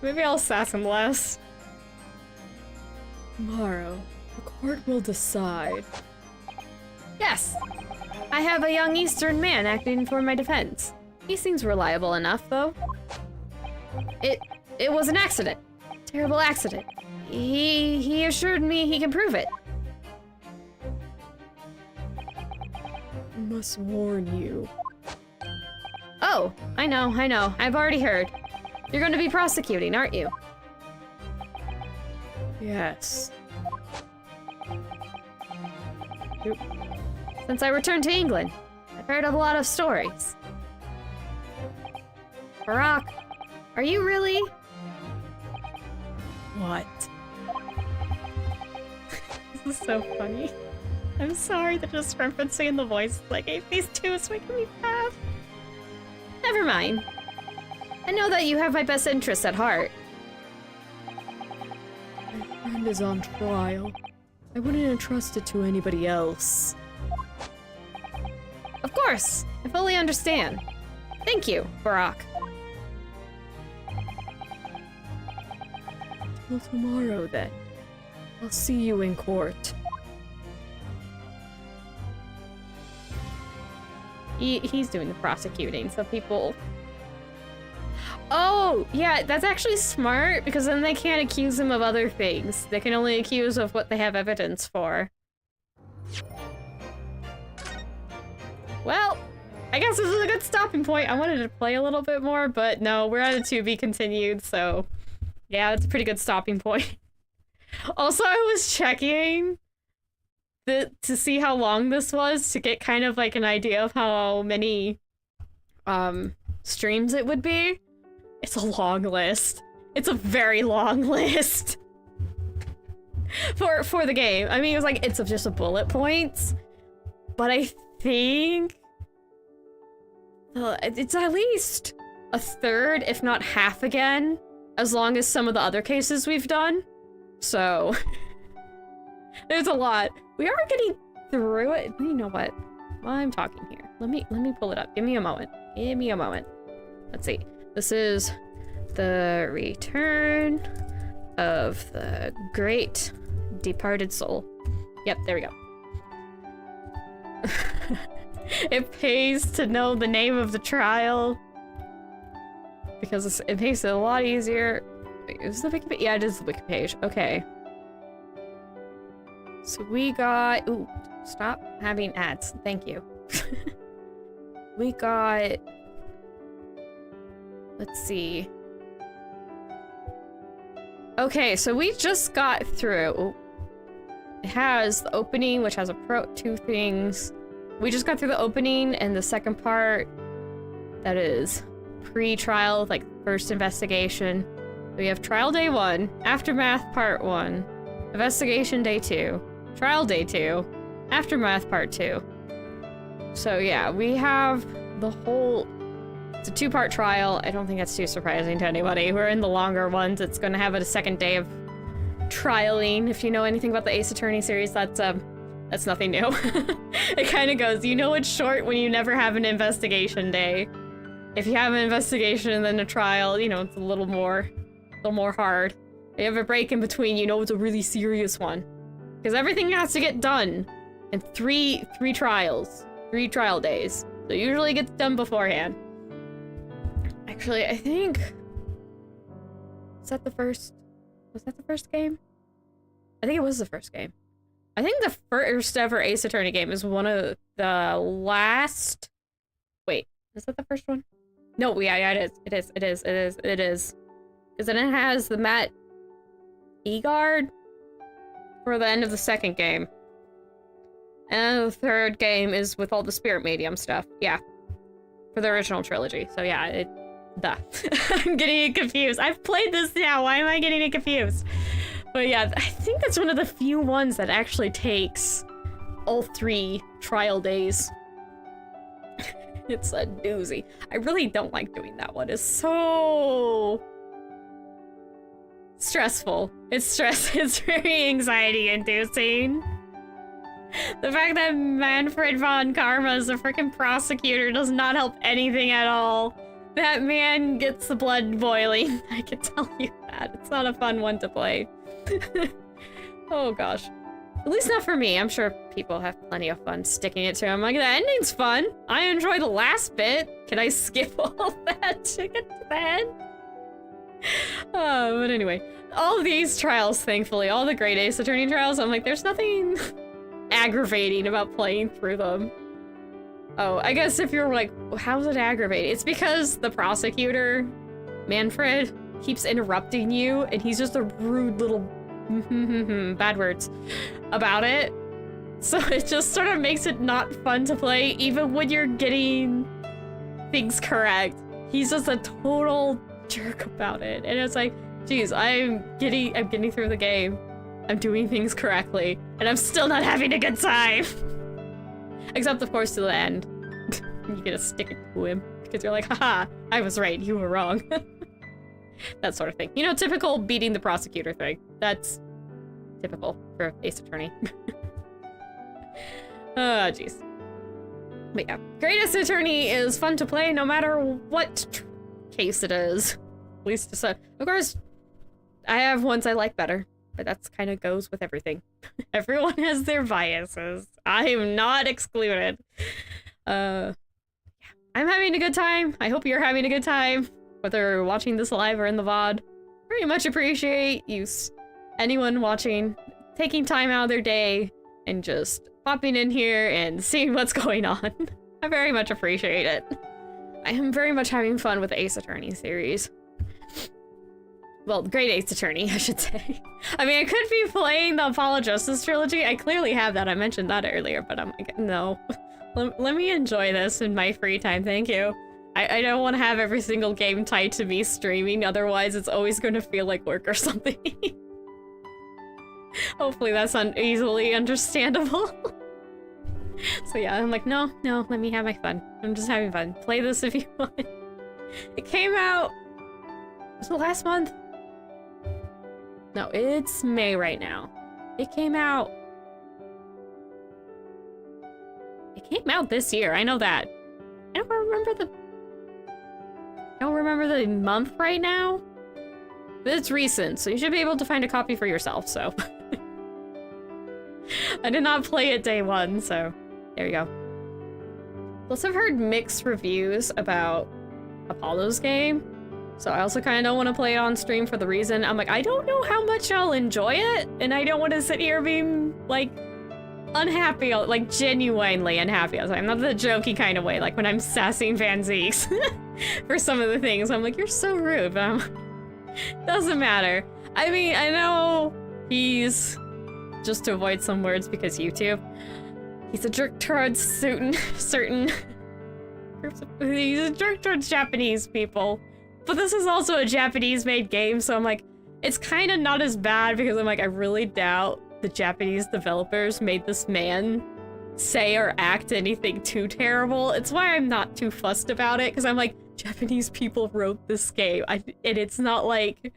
Maybe I'll sass him less. Tomorrow, the court will decide. Yes! I have a young Eastern man acting for my defense. He seems reliable enough, though. It was an accident. Terrible accident. He assured me he can prove it. I must warn you. Oh, I know. I've already heard. You're going to be prosecuting, aren't you? Yes. Since I returned to England, I've heard a lot of stories. Barack, are you really? What? This is so funny. I'm sorry, the discrepancy in the voice I gave these two is making me laugh. Never mind. I know that you have my best interests at heart. My friend is on trial. I wouldn't entrust it to anybody else. Of course! I fully understand. Thank you, Barack. Till tomorrow, then. I'll see you in court. He's doing the prosecuting, so people... Oh, yeah, that's actually smart, because then they can't accuse him of other things. They can only accuse of what they have evidence for. Well, I guess this is a good stopping point. I wanted to play a little bit more, but no, we're at a to be continued, so... Yeah, that's a pretty good stopping point. Also, I was checking to see how long this was, to get kind of like an idea of how many streams it would be. It's a long list. It's a very long list. For the game. I mean, it was like, it's just a bullet points, but I think it's at least a third, if not half again, as long as some of the other cases we've done. So there's a lot. We are getting through it. You know what? While I'm talking here, let me pull it up. Give me a moment. Give me a moment. Let's see. This is the return of the great departed soul. Yep, there we go. It pays to know the name of the trial because it makes it a lot easier. Wait, is the wiki page? Yeah, it is the wiki page. Okay. So we got... Ooh, stop having ads. Thank you. We got... Let's see. Okay, so we just got through... Ooh. It has the opening, which has two things. We just got through the opening and the second part. That is pre-trial, like first investigation. We have trial day 1, aftermath part 1, investigation day 2, trial day 2, aftermath part 2. So yeah, we have the whole... It's a 2-part trial. I don't think that's too surprising to anybody. We're in the longer ones. It's gonna have a second day of trialing. If you know anything about the Ace Attorney series, that's nothing new. It kind of goes, you know it's short when you never have an investigation day. If you have an investigation and then a trial, you know, it's a little more hard. If you have a break in between, you know it's a really serious one. Because everything has to get done in three trials. 3 trial days. So it usually gets done beforehand. Actually, I think... Was that the first game? I think it was the first game. I think the first ever Ace Attorney game is one of the last... Wait, is that the first one? No, yeah, it is. Because then it has the Matt Egard for the end of the second game. And the third game is with all the spirit medium stuff. Yeah. For the original trilogy. So yeah, duh. I'm getting it confused. I've played this now. Why am I getting it confused? But yeah, I think that's one of the few ones that actually takes all 3 trial days. It's a doozy. I really don't like doing that one. It's so stressful. It's very anxiety-inducing. The fact that Manfred von Karma is a freaking prosecutor does not help anything at all. That man gets the blood boiling. I can tell you that. It's not a fun one to play. Oh gosh. At least not for me. I'm sure people have plenty of fun sticking it to him. Like, the ending's fun. I enjoy the last bit. Can I skip all that to get to the end? But anyway. All of these trials, thankfully, all the great Ace Attorney trials, I'm like, there's nothing aggravating about playing through them. Oh, I guess if you're like, how's it aggravating? It's because the prosecutor, Manfred, keeps interrupting you, and he's just a rude little bad words about it. So it just sort of makes it not fun to play, even when you're getting things correct. He's just a total jerk about it. And it's like, geez, I'm getting through the game. I'm doing things correctly, and I'm still not having a good time. Except, of course, to the end. You gotta stick it to him, because you're like, haha, I was right, you were wrong. That sort of thing. You know, typical beating the prosecutor thing. That's Typical for Ace Attorney. Oh, jeez. But yeah, Great Ace Attorney is fun to play no matter what case it is. At least, of course, I have ones I like better, but that's kind of goes with everything. Everyone has their biases. I am not excluded. Yeah, I'm having a good time. I hope you're having a good time, whether you're watching this live or in the VOD. Very much appreciate anyone watching, taking time out of their day and just popping in here and seeing what's going on. I very much appreciate it. I am very much having fun with the Ace Attorney series. Well, Great Ace Attorney, I should say. I mean, I could be playing the Apollo Justice trilogy. I clearly have that. I mentioned that earlier, but I'm like, no. Let me enjoy this in my free time, thank you. I don't want to have every single game tied to me streaming, otherwise it's always going to feel like work or something. Hopefully that's easily understandable. So yeah, I'm like, no, let me have my fun. I'm just having fun. Play this if you want. It came out... Was it last month? No, it's May right now. It came out this year, I know that. I don't remember the month right now. But it's recent, so you should be able to find a copy for yourself, so. I did not play it day one, so there you go. Plus, I've heard mixed reviews about Apollo's game, so I also kind of don't want to play it on stream for the reason I'm like, I don't know how much I'll enjoy it, and I don't want to sit here being, like, unhappy, like, genuinely unhappy. I'm not the jokey kind of way, like when I'm sassing Van Zieks for some of the things. I'm like, you're so rude, but doesn't matter. I mean, I know he's, just to avoid some words because YouTube, he's a jerk towards certain groups of, he's a jerk towards Japanese people. But this is also a Japanese-made game, so I'm like, it's kind of not as bad because I'm like, I really doubt the Japanese developers made this man say or act anything too terrible. It's why I'm not too fussed about it, because I'm like, Japanese people wrote this game, and it's not like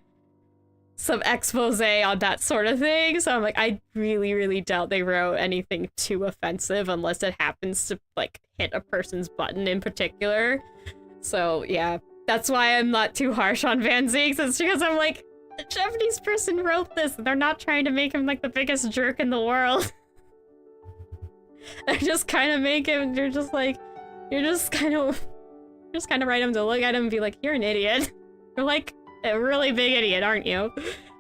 some expose on that sort of thing, so I'm like, I really, really doubt they wrote anything too offensive unless it happens to, like, hit a person's button in particular. So, yeah, that's why I'm not too harsh on Van Zieks. It's because I'm like, a Japanese person wrote this, and they're not trying to make him, like, the biggest jerk in the world. They're just kind of make him, you're just kind of write him to look at him and be like, you're an idiot. You're like a really big idiot, aren't you?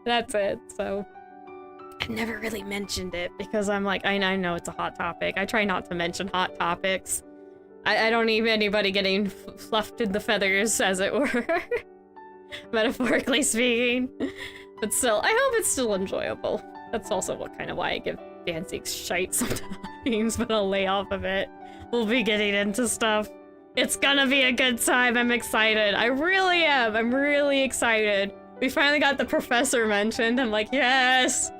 That's it, so. I've never really mentioned it because I'm like, I know it's a hot topic. I try not to mention hot topics. I don't need anybody getting fluffed in the feathers, as it were. Metaphorically speaking. But still, I hope it's still enjoyable. That's also why I give Van Zieks shite sometimes, but I'll lay off of it. We'll be getting into stuff. It's gonna be a good time. I'm excited. I really am. I'm really excited. We finally got the professor mentioned. I'm like, yes,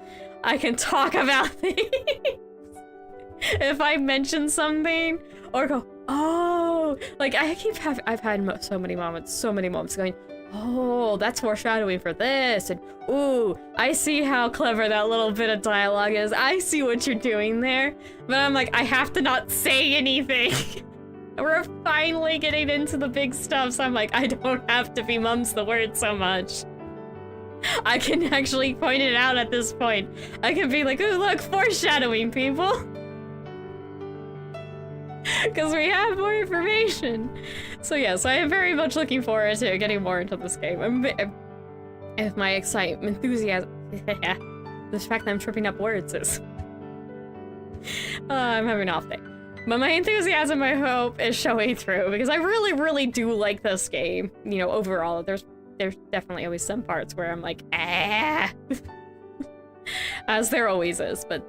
I can talk about things. If I mention something or go, oh, like I've had so many moments going, oh, that's foreshadowing for this, and ooh, I see how clever that little bit of dialogue is. I see what you're doing there, but I'm like, I have to not say anything. We're finally getting into the big stuff, so I'm like, I don't have to be mums the word so much. I can actually point it out at this point. I can be like, ooh, look, foreshadowing, people. Because we have more information. So yes, I am very much looking forward to getting more into this game. If my excitement, enthusiasm, the fact that I'm tripping up words is... I'm having an off day. But my enthusiasm, I hope, is showing through, because I really, really do like this game. You know, overall, there's definitely always some parts where I'm like, ah. As there always is, but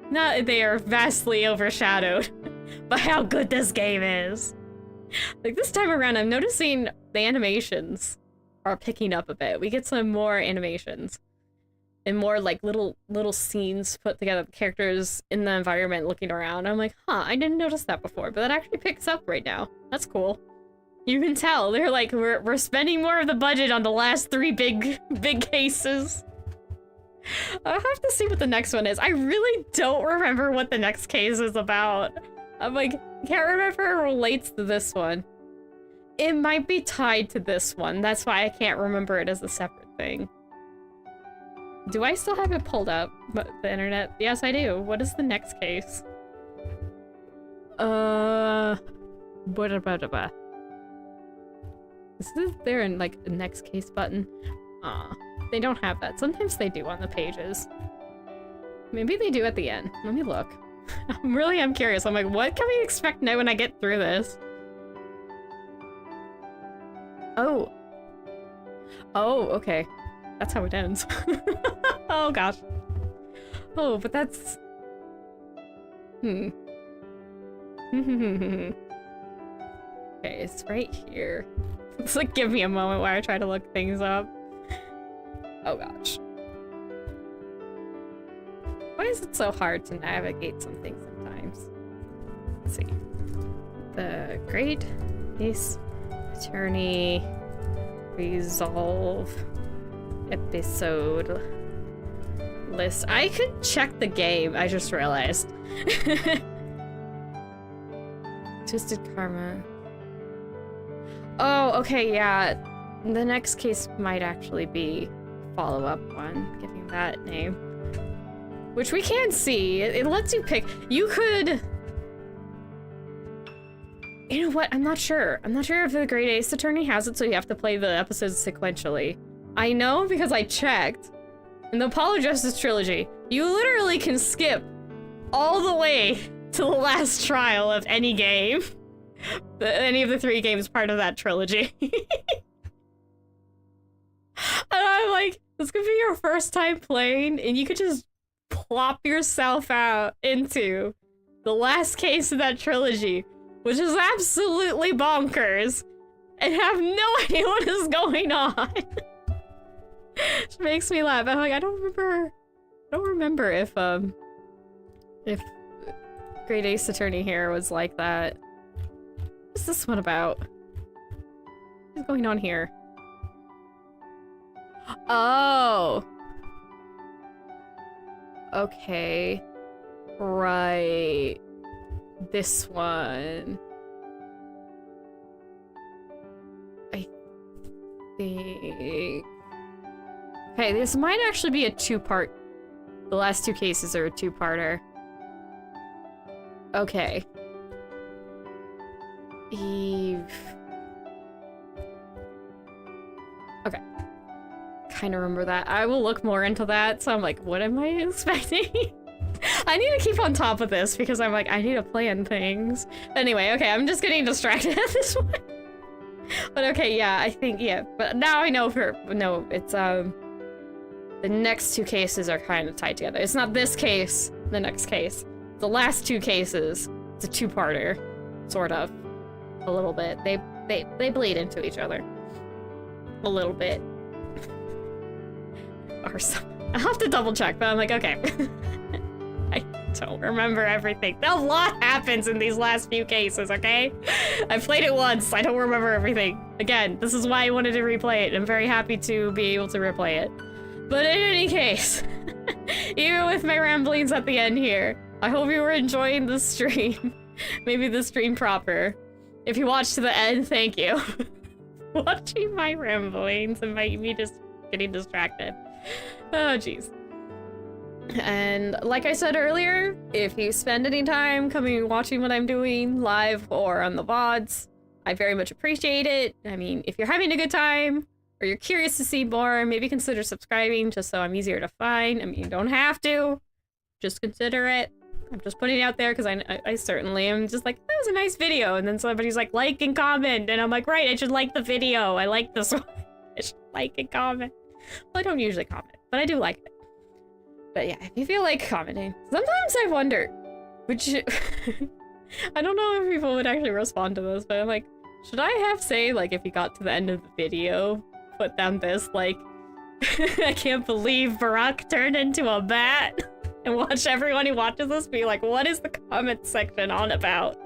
they are vastly overshadowed by how good this game is. Like, this time around, I'm noticing the animations are picking up a bit. We get some more animations and more like little scenes put together, characters in the environment looking around. I'm like, huh, I didn't notice that before, but that actually picks up right now. That's cool. You can tell they're like, we're spending more of the budget on the last 3 big cases. I'll have to see what the next one is. I really don't remember what the next case is about. I'm like, can't remember if it relates to this one. It might be tied to this one. That's why I can't remember it as a separate thing. Do I still have it pulled up? But the internet? Yes, I do. What is the next case? Is there in like a next case button? They don't have that. Sometimes they do on the pages. Maybe they do at the end. Let me look. I'm curious. I'm like, what can we expect now when I get through this? Oh. Oh, okay. That's how it ends. Oh gosh. Oh, but that's... Okay, it's right here. It's like, give me a moment while I try to look things up. Oh gosh. Why is it so hard to navigate something sometimes? Let's see. The Great Ace Attorney Resolve episode list. I could check the game, I just realized. Twisted Karma. Oh, okay, yeah. The next case might actually be a follow-up one, giving that name. Which we can see. It lets you pick. You could... You know what? I'm not sure. I'm not sure if the Great Ace Attorney has it, so you have to play the episodes sequentially. I know because I checked. In the Apollo Justice Trilogy, you literally can skip all the way to the last trial of any game. Any of the 3 games part of that trilogy. And I'm like, this could be your first time playing, and you could just plop yourself out into the last case of that trilogy, which is absolutely bonkers, and have no idea what is going on. Which makes me laugh. I'm like, I don't remember if Great Ace Attorney here was like that. What's this one about? What's going on here? Oh. Okay. Right. This one. I think... Okay, this might actually be a 2-part. The last 2 cases are a 2-parter. Okay. Eve. Okay. Kind of remember that. I will look more into that, so I'm like, what am I expecting? I need to keep on top of this because I'm like, I need to plan things. Anyway, okay, I'm just getting distracted at this point. But okay, yeah, I think, yeah. But now I know no, it's, the next 2 cases are kind of tied together. It's not this case, the next case. The last 2 cases, it's a 2-parter, sort of. A little bit. They bleed into each other. A little bit. Or some. I'll have to double check, but I'm like, okay. I don't remember everything. A lot happens in these last few cases, okay? I played it once. I don't remember everything. Again, this is why I wanted to replay it. I'm very happy to be able to replay it. But in any case, even with my ramblings at the end here, I hope you were enjoying the stream. Maybe the stream proper. If you watched to the end, thank you. Watching my ramblings and me just getting distracted. Oh, jeez. And like I said earlier, if you spend any time coming watching what I'm doing live or on the VODs, I very much appreciate it. I mean, if you're having a good time or you're curious to see more, maybe consider subscribing just so I'm easier to find. I mean, you don't have to. Just consider it. I'm just putting it out there because I certainly am just like, that was a nice video. And then somebody's like and comment. And I'm like, right, I should like the video. I like this one. I should like and comment. Well, I don't usually comment, but I do like it. But yeah, if you feel like commenting, sometimes I wonder, which I don't know if people would actually respond to this, but I'm like, should I have say, like, if you got to the end of the video, put down this, like, I can't believe Barack turned into a bat, and watch everyone who watches this be like, what is the comment section on about?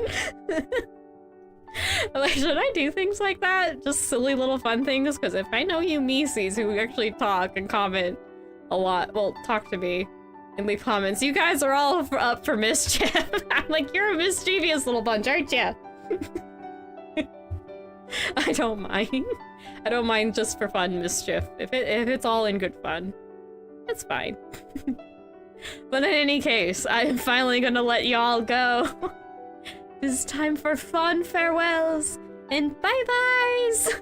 Like, should I do things like that? Just silly little fun things? Because if I know you Mises who actually talk and comment, a lot. Well, talk to me and leave comments. You guys are all up for mischief. I'm like, you're a mischievous little bunch, aren't you? I don't mind. I don't mind just for fun mischief. If it's all in good fun, it's fine. But in any case, I'm finally gonna let y'all go. It's time for fond farewells and bye-byes.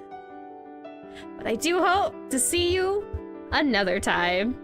But I do hope to see you another time.